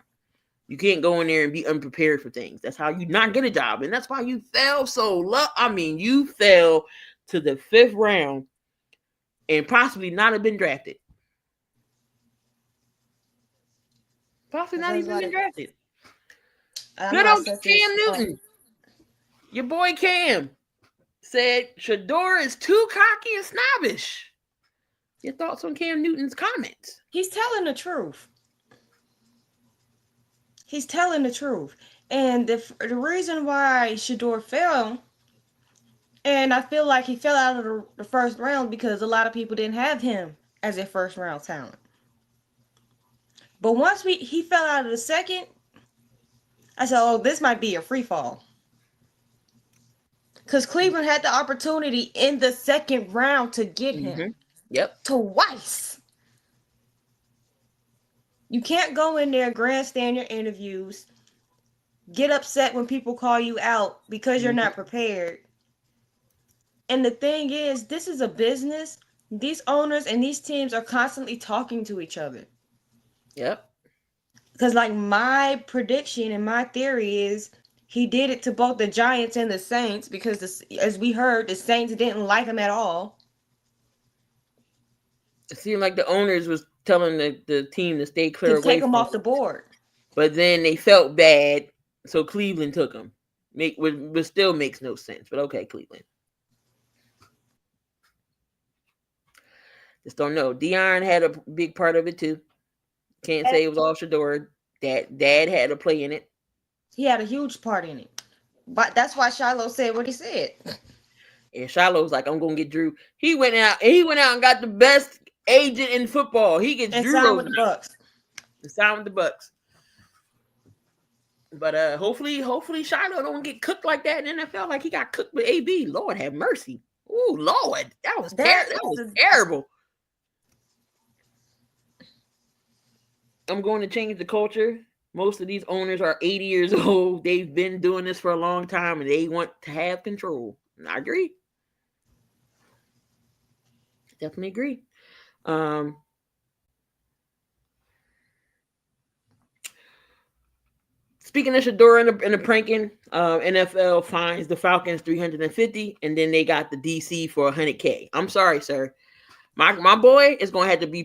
You can't go in there and be unprepared for things. That's how you not get a job. And that's why you fell so low. I mean, you fell to the 5th round and possibly not have been drafted. Possibly not even been drafted. Good old Cam Newton. Your boy Cam said Shador is too cocky and snobbish. Your thoughts on Cam Newton's comments? He's telling the truth. He's telling the truth. And the reason why Shador fell, and I feel like he fell out of the first round because a lot of people didn't have him as a first round talent. But once he fell out of the second, I said, oh, this might be a free fall. Because Cleveland had the opportunity in the second round to get him. Yep. Twice. You can't go in there, grandstand your interviews, get upset when people call you out because you're not prepared. And the thing is, this is a business. These owners and these teams are constantly talking to each other. Yep. Because, like, my prediction and my theory is he did it to both the Giants and the Saints because, as we heard, the Saints didn't like him at all. It seemed like the owners was telling the team to stay clear to away take him off the board. But then they felt bad, so Cleveland took him. Which still makes no sense, but okay, Cleveland. Just don't know. Deion had a big part of it too. Can't say it was all Shador. Dad had a play in it. He had a huge part in it. But that's why Shiloh said what he said. And Shiloh's like, I'm gonna get Drew. He went out and got the best agent in football. He gets Drew signed with the Bucks. Signed with the Bucks. But hopefully Shiloh don't get cooked like that in the NFL, like he got cooked with AB. Lord have mercy. Oh Lord, that was terrible. I'm going to change the culture. Most of these owners are 80 years old. They've been doing this for a long time, and they want to have control. And I agree. Definitely agree. Speaking of Shador and the pranking, NFL fines the Falcons $350, and then they got the DC for $100K. I'm sorry, sir. My boy is gonna have to be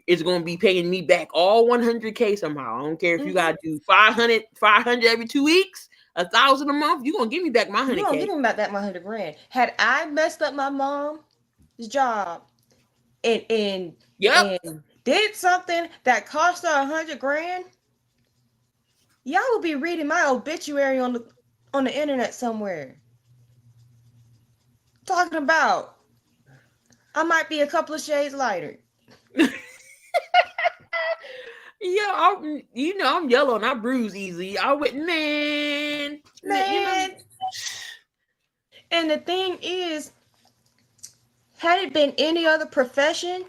is gonna be paying me back all 100K somehow. I don't care if you gotta do 500 every 2 weeks, 1,000 a month. You gonna give me back my 100K. You gonna give me back that my 100 grand. Had I messed up my mom's job and did something that cost her 100 grand, y'all will be reading my obituary on the internet somewhere. Talking about I might be a couple of shades lighter. Yeah, I'm yellow and I bruise easy. I went, man. And the thing is, had it been any other profession,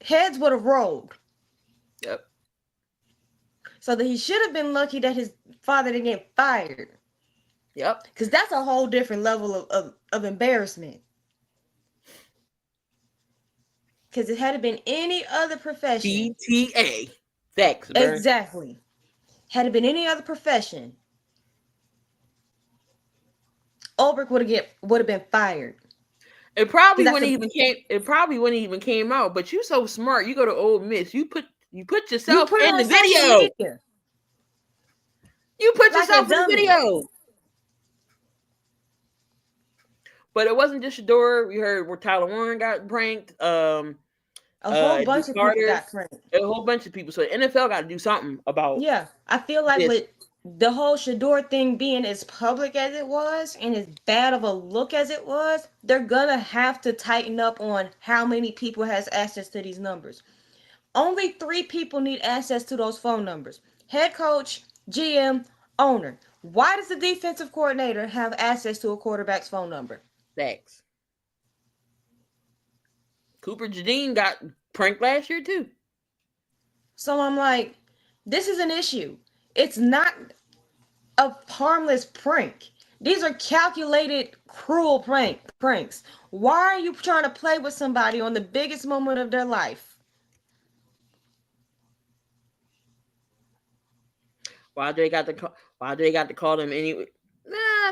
heads would have rolled. Yep. So that he should have been lucky that his father didn't get fired. Yep. Because that's a whole different level of embarrassment. Because it had been any other profession. BTA. Facts. Exactly. Had it been any other profession, Ulbrich would have been fired. It probably wouldn't even came out. But you so smart. You go to Ole Miss. You put yourself in the video. You put yourself in the video. But it wasn't just Shedeur. We heard where Tyler Warren got pranked. A whole bunch of people got pranked. A whole bunch of people. So the NFL got to do something about. Yeah, I feel like with the whole Shedeur thing being as public as it was and as bad of a look as it was, they're gonna have to tighten up on how many people has access to these numbers. Only 3 people need access to those phone numbers: head coach, GM, owner. Why does the defensive coordinator have access to a quarterback's phone number? Thanks. Cooper Jardine got pranked last year too. So I'm like, this is an issue. It's not a harmless prank. These are calculated, cruel pranks. Why are you trying to play with somebody on the biggest moment of their life? Why do they got to call them anyway?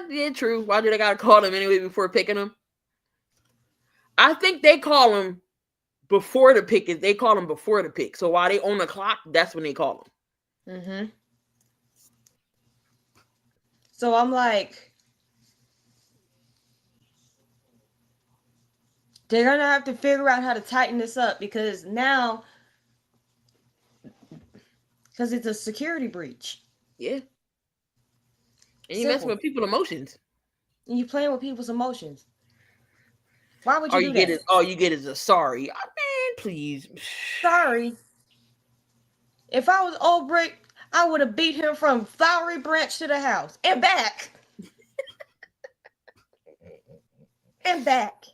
Yeah, true. Why do they got to call them anyway before picking them? I think they call them before the pick. They call them before the pick. So while they on the clock, that's when they call them. Mm-hmm. So I'm like, they're going to have to figure out how to tighten this up because it's a security breach. Yeah. And you messing with people's emotions. And you playing with people's emotions. Why would you do that? All you get is a sorry. Man, please. Sorry. If I was Ulbrich, I would have beat him from Flowery Branch to the house and back. And back.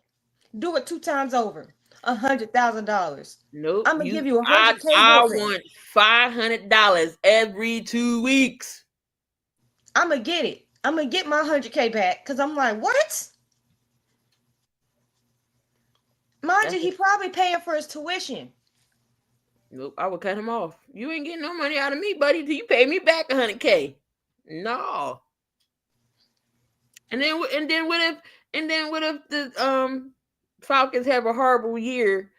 Do it 2 times over. $100,000. Nope. I'm gonna give you $100K. I want $500 every 2 weeks. I'm gonna get it. I'm gonna get my $100K back because I'm like, what? Mind you, he probably paying for his tuition. Nope, I would cut him off. You ain't getting no money out of me, buddy, till you pay me back $100K. No. And then what if the Falcons have a horrible year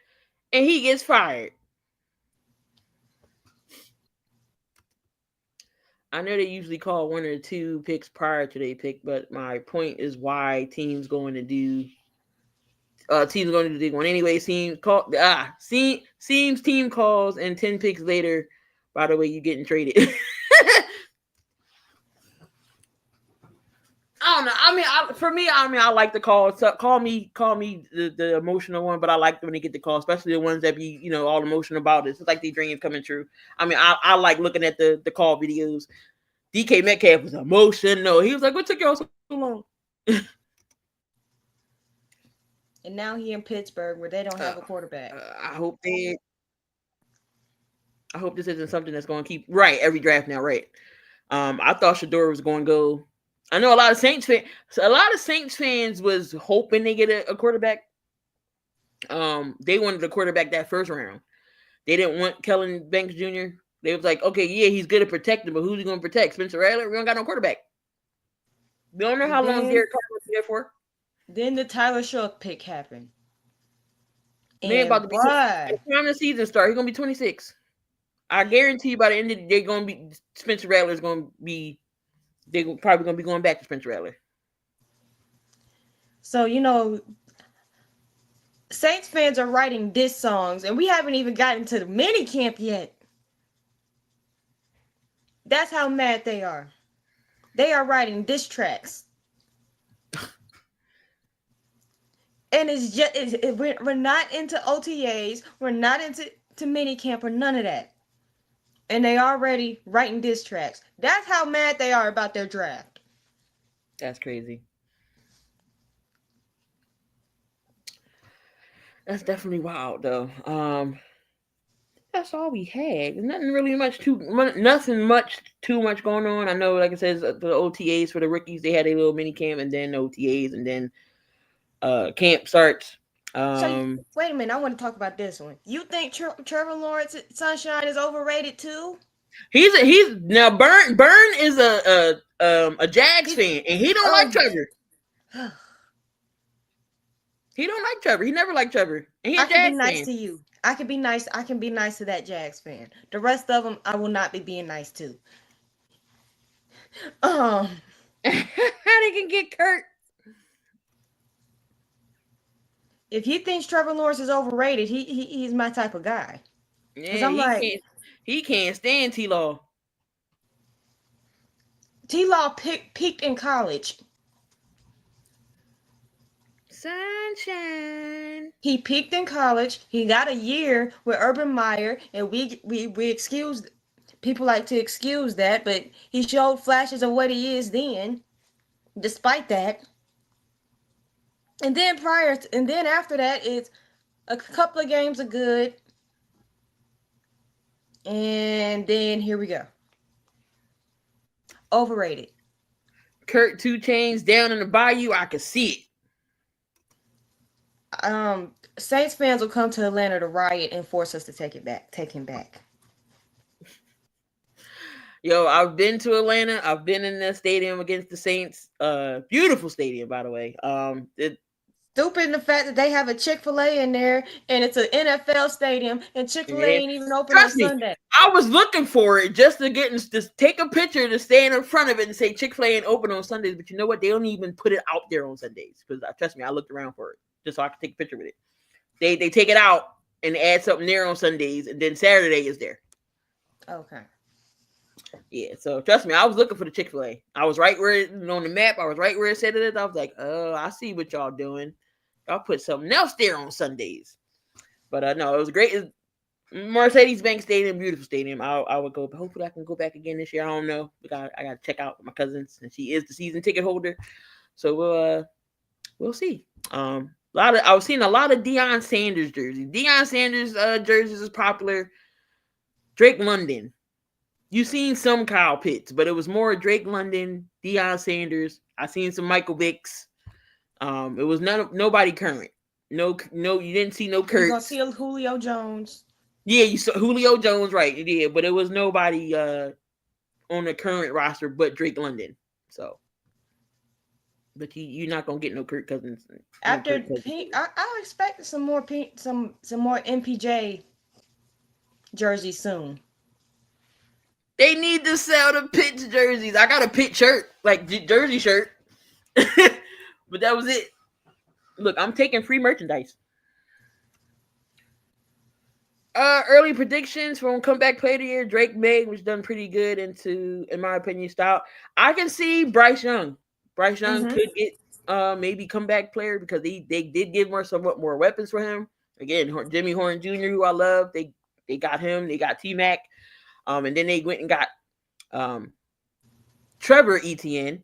and he gets fired? I know they usually call 1 or 2 picks prior to their pick, but my point is why teams going to do one anyway. Seems team calls and 10 picks later. By the way, you getting traded. I don't know. I like the call. So call me the emotional one, but I like when they get the call, especially the ones that be all emotional about it. It's like their dreams coming true. I like looking at the call videos. DK Metcalf was emotional. He was like, "What took y'all so long?" And now he in Pittsburgh where they don't have a quarterback. I hope this isn't something that's going to keep every draft now. Right. I thought Shedeur was going to go. I know a lot of Saints fans was hoping they get a quarterback. They wanted a quarterback that first round. They didn't want Kellen Banks Jr. They was like, okay, yeah, he's good at protecting, but who's he going to protect? Spencer Rattler? We don't got no quarterback. We don't know how long Derek Carr was there for. Then the Tyler Shough pick happened. Man, And about to be boy, time the season start. He's gonna be 26. I guarantee you by the end of the day, gonna be Spencer Rattler's gonna be. They're probably gonna be going back to Spencer Rattler. so Saints fans are writing diss songs, and we haven't even gotten to the mini camp yet. That's how mad they are. They are writing diss tracks. And it's just we're not into OTAs, we're not into mini camp or none of that. And they already writing diss tracks. That's how mad they are about their draft. That's crazy. That's definitely wild, though. That's all we had. There's nothing really much too much going on. I know, like I said, the OTAs for the rookies, they had a little mini camp, and then OTAs, and then camp starts. So wait a minute, I want to talk about this one. You think Trevor Lawrence Sunshine is overrated too? He's now Burn is a Jags fan, and he don't like Trevor. He don't like Trevor. He never liked Trevor. And I can be nice to you. I can be nice. I can be nice to that Jags fan. The rest of them, I will not be being nice to. How they can get Kurt? If he thinks Trevor Lawrence is overrated, he's my type of guy. Yeah, he can't stand T-Law. T-Law peaked in college. Sunshine. He peaked in college. He got a year with Urban Meyer, and we excuse people like to excuse that, but he showed flashes of what he is then. Despite that, and then after that, it's a couple of games are good, and then here we go. Overrated. Kurt 2 Chainz down in the bayou. I could see it. Saints fans will come to Atlanta to riot and force us to take him back. Yo, I've been to Atlanta. I've been in the stadium against the Saints. Beautiful stadium, by the way. Stupid in the fact that they have a Chick-fil-A in there, and it's an NFL stadium, and Chick-fil-A ain't even open on Sunday. I was looking for it just to take a picture to stand in front of it and say Chick-fil-A ain't open on Sundays. But you know what? They don't even put it out there on Sundays because trust me, I looked around for it just so I could take a picture with it. They take it out and add something there on Sundays, and then Saturday is there. Okay. Yeah, so trust me, I was looking for the Chick-fil-A. I was right where on the map. I was right where it said it. I was like, I see what y'all doing. Y'all put something else there on Sundays. But no, it was great. Mercedes-Benz Stadium, beautiful stadium. I would go. Hopefully, I can go back again this year. I don't know. I got to check out my cousins, and she is the season ticket holder. So we'll see. I was seeing a lot of Deion Sanders jerseys. Deion Sanders jerseys is popular. Drake London. You've seen some Kyle Pitts, but it was more Drake London, Deion Sanders. I seen some Michael Vicks. It was nobody current. No, you didn't see no Kurt. You gonna see Julio Jones? Yeah, you saw Julio Jones, right? Yeah, but it was nobody on the current roster but Drake London. So, but you're not gonna get no Kirk Cousins. After I expect some more MPJ jerseys soon. They need to sell the Pitts jerseys. I got a Pitt shirt, like jersey shirt. But that was it. Look, I'm taking free merchandise. Early predictions from comeback player of the year. Drake May was done pretty good in my opinion, style. I can see Bryce Young. Bryce Young could get maybe comeback player because they did give somewhat more weapons for him. Again, Jimmy Horn Jr., who I love, they got him. They got T-Mac. And then they went and got Trevor Etienne.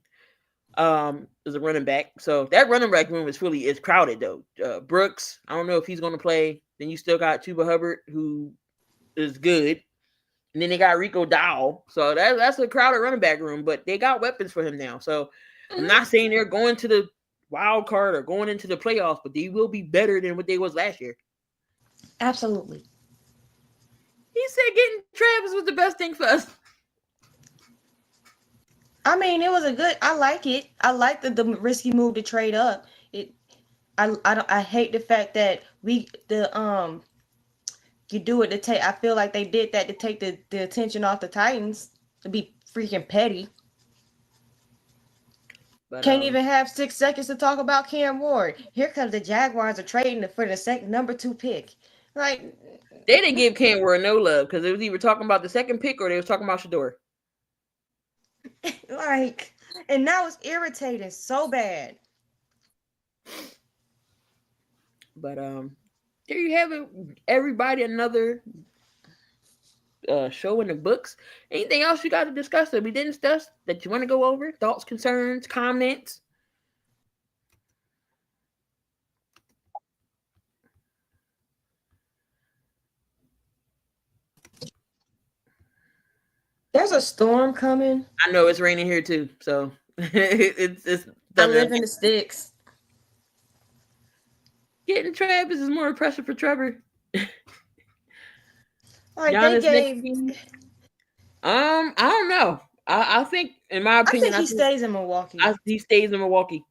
As a running back. So that running back room is crowded though. Brooks, I don't know if he's going to play. Then you still got Chuba Hubbard, who is good. And then they got Rico Dowell. So that's a crowded running back room, but they got weapons for him now. So I'm not saying they're going to the wild card or going into the playoffs, but they will be better than what they was last year. Absolutely. He said getting Travis was the best thing for us. I mean, it was I like it. I like the risky move to trade up. I hate the fact that you do it to take. I feel like they did that to take the attention off the Titans, to be freaking petty. But Can't even have 6 seconds to talk about Cam Ward. Here comes the Jaguars are trading for the number 2 pick. Like, they didn't give Cam Ward no love because they was either talking about the second pick or they was talking about Shedeur. like, and now it's irritating so bad. But there you have it, everybody. Another show in the books. Anything else you got to discuss that we didn't discuss that you want to go over? Thoughts, concerns, comments? There's a storm coming. I know it's raining here too, so it's. I live in the sticks. Getting Travis is more pressure for Trevor. Like Giannis they gave. I don't know. I think, in my opinion, I think he stays in Milwaukee. He stays in Milwaukee.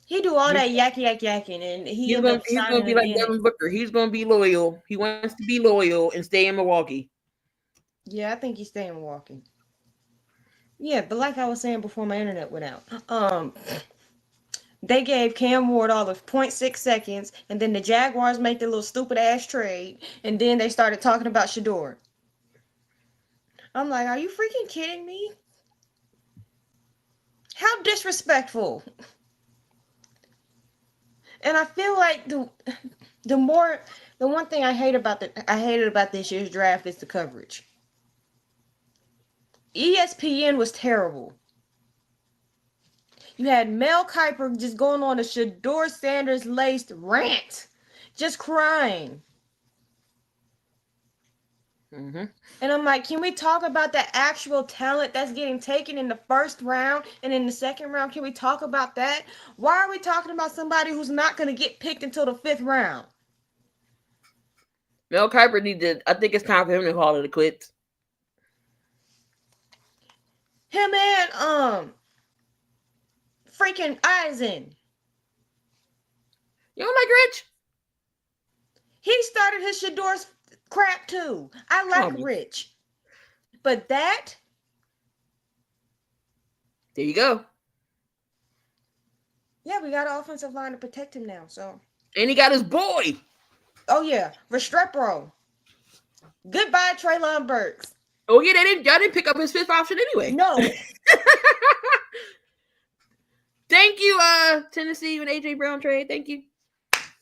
He do all that yakking, and he's gonna be like Devin Booker. He's gonna be loyal. He wants to be loyal and stay in Milwaukee. Yeah, I think he's staying in Milwaukee. Yeah, but like I was saying before my internet went out, they gave Cam Ward all of 0.6 seconds, and then the Jaguars make their little stupid ass trade, and then they started talking about Shedeur. I'm like, are you freaking kidding me? How disrespectful. And I feel like the one thing I hated about this year's draft is the coverage. ESPN was terrible. You had Mel Kiper just going on a Shedeur Sanders laced rant, just crying. Mm-hmm. And I'm like, can we talk about the actual talent that's getting taken in the first round and in the second round? Can we talk about that? Why are we talking about somebody who's not going to get picked until the 5th round? Mel Kiper I think it's time for him to call it a quits. Him and freaking Eisen. You don't like Rich? He started his Shedeur's crap too. I like Rich. But that. There you go. Yeah, we got an offensive line to protect him now. So. And he got his boy. Oh yeah, Restrepo. Goodbye, Treylon Burks. Oh yeah, y'all didn't pick up his 5th option anyway. No. Thank you, Tennessee and AJ Brown trade. Thank you.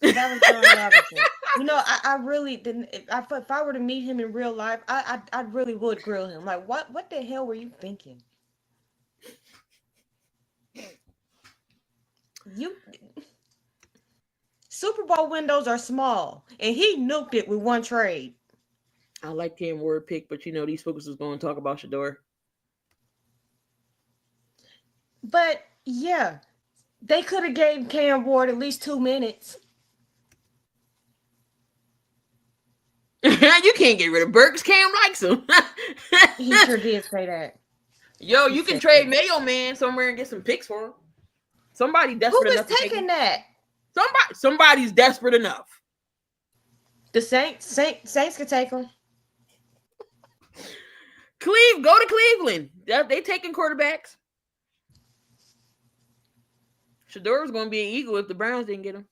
That was John Robinson. You know, I really didn't. If I were to meet him in real life, I really would grill him. Like, what the hell were you thinking? Super Bowl windows are small, and he nuked it with one trade. I like Cam Ward pick, but these folks is going to talk about Shedeur. But yeah, they could have gave Cam Ward at least 2 minutes. You can't get rid of Burks. Cam likes him. He sure did say that. Yo, you can trade Mayo Man somewhere and get some picks for him. Somebody desperate enough. Who was taking that? Somebody's desperate enough. The Saints could take him. Go to Cleveland. They taking quarterbacks. Shedeur was going to be an Eagle if the Browns didn't get him.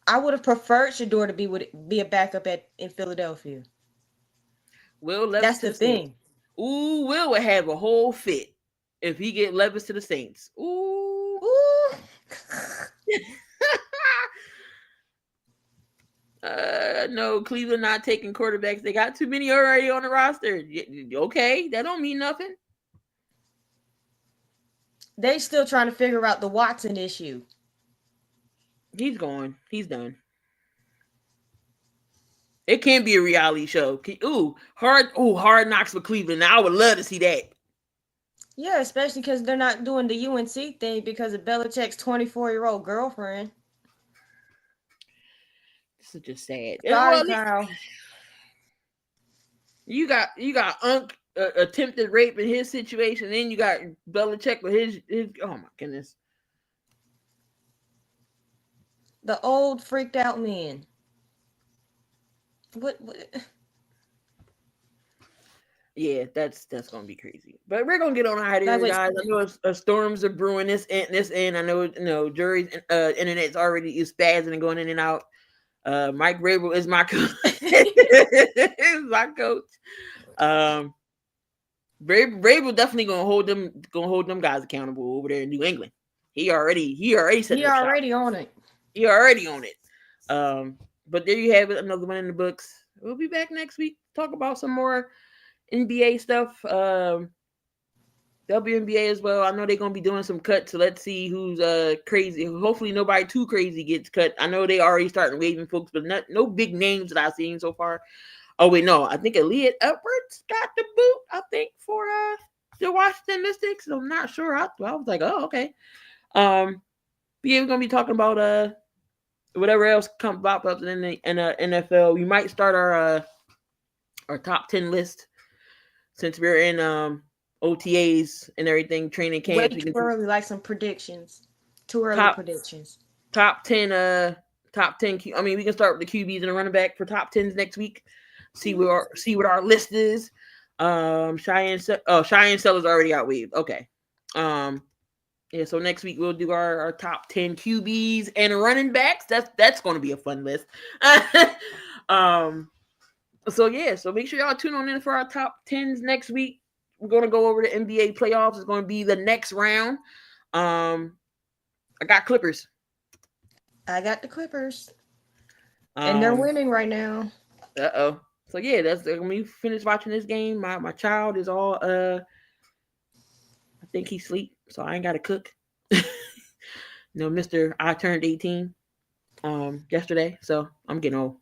I would have preferred Shedeur to be a backup in Philadelphia. That's the thing. Ooh, Will would have a whole fit if he get Levis to the Saints. Ooh. No, Cleveland not taking quarterbacks. They got too many already on the roster. Okay, that don't mean nothing. They still trying to figure out the Watson issue. He's gone. He's done. It can't be a reality show. Hard Knocks for Cleveland. Now I would love to see that. Yeah, especially because they're not doing the UNC thing because of Belichick's 24-year-old girlfriend. This is just sad. Sorry, Kyle. You got Unc attempted rape in his situation. Then you got Belichick with his. Oh my goodness. The old freaked out men. What? Yeah, that's gonna be crazy. But we're gonna get on out of Like, here, guys. I know storms are brewing this end. I know, jury's internet's already is spazzing and going in and out. Mike Vrabel is my coach. Is my coach. Vrabel definitely gonna hold them guys accountable over there in New England. He already set. He already on it. He already on it. But there you have it, another one in the books. We'll be back next week, talk about some more NBA stuff. WNBA as well. I know they're gonna be doing some cuts, so let's see who's crazy. Hopefully nobody too crazy gets cut. I know they already starting waiving folks, but no big names that I've seen so far. Oh wait, no, I think Aaliyah Edwards got the boot, I think, for the Washington Mystics. I'm not sure. I was like, oh, okay. But yeah, we're gonna be talking about whatever else comes up in the NFL. We might start our top 10 list since we're in OTAs and everything, training camps. Way too early, like some predictions. Too early predictions. Top 10. I mean, we can start with the QBs and the running back for top 10s next week. See what our list is. Cheyenne Sellers already out waived. Okay. Yeah, so next week we'll do our top 10 QBs and running backs. That's going to be a fun list. So make sure y'all tune on in for our top 10s next week. We're going to go over the NBA playoffs. It's going to be the next round. I got Clippers. I got the Clippers. And they're winning right now. Uh-oh. So yeah, that's when we finish watching this game. My child is all I think he's asleep, so I ain't gotta cook. Mr. I turned 18 yesterday, so I'm getting old.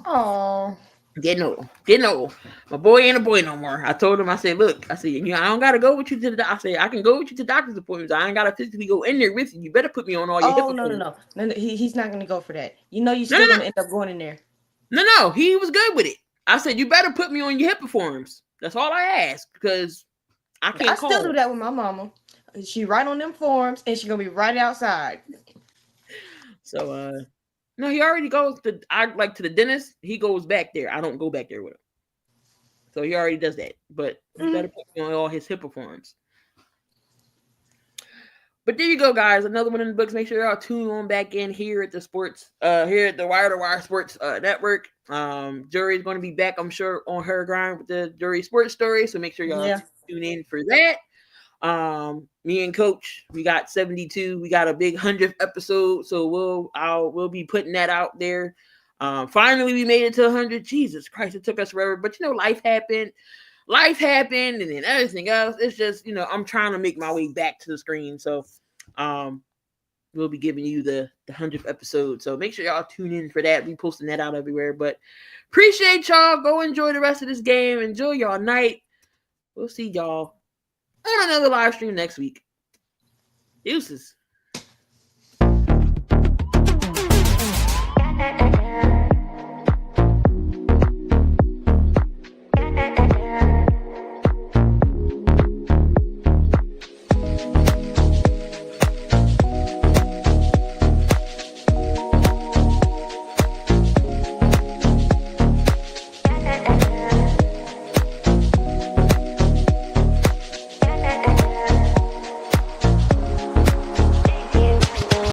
Oh. Getting old. My boy ain't a boy no more. I told him, I said, look, I don't gotta go with you to the doctor. I said, I can go with you to doctor's appointments. I ain't gotta physically go in there with you. You better put me on all your no. He's not gonna go for that. You still gonna end up going in there. No, he was good with it. I said, you better put me on your HIPAA forms. That's all I asked, because I can't call. I still do that with my mama. She write on them forms, and she gonna be right outside. So, no, he already goes to the dentist. He goes back there. I don't go back there with him. So he already does that. But he better put me on all his HIPAA forms. But there you go, guys. Another one in the books. Make sure y'all tune on back in here at the Wire to Wire Sports Network. Jury is going to be back, I'm sure, on her grind with the Jury Sports Story. So make sure y'all tune in for that. Me and Coach, we got 72. We got a big 100th episode. So we'll be putting that out there. Finally, we made it to 100. Jesus Christ, it took us forever. But life happened. And then everything else. It's just, I'm trying to make my way back to the screen. So we'll be giving you the 100th episode. So make sure y'all tune in for that. We posting that out everywhere. But appreciate y'all. Go enjoy the rest of this game. Enjoy y'all night. We'll see y'all on another live stream next week. Deuces.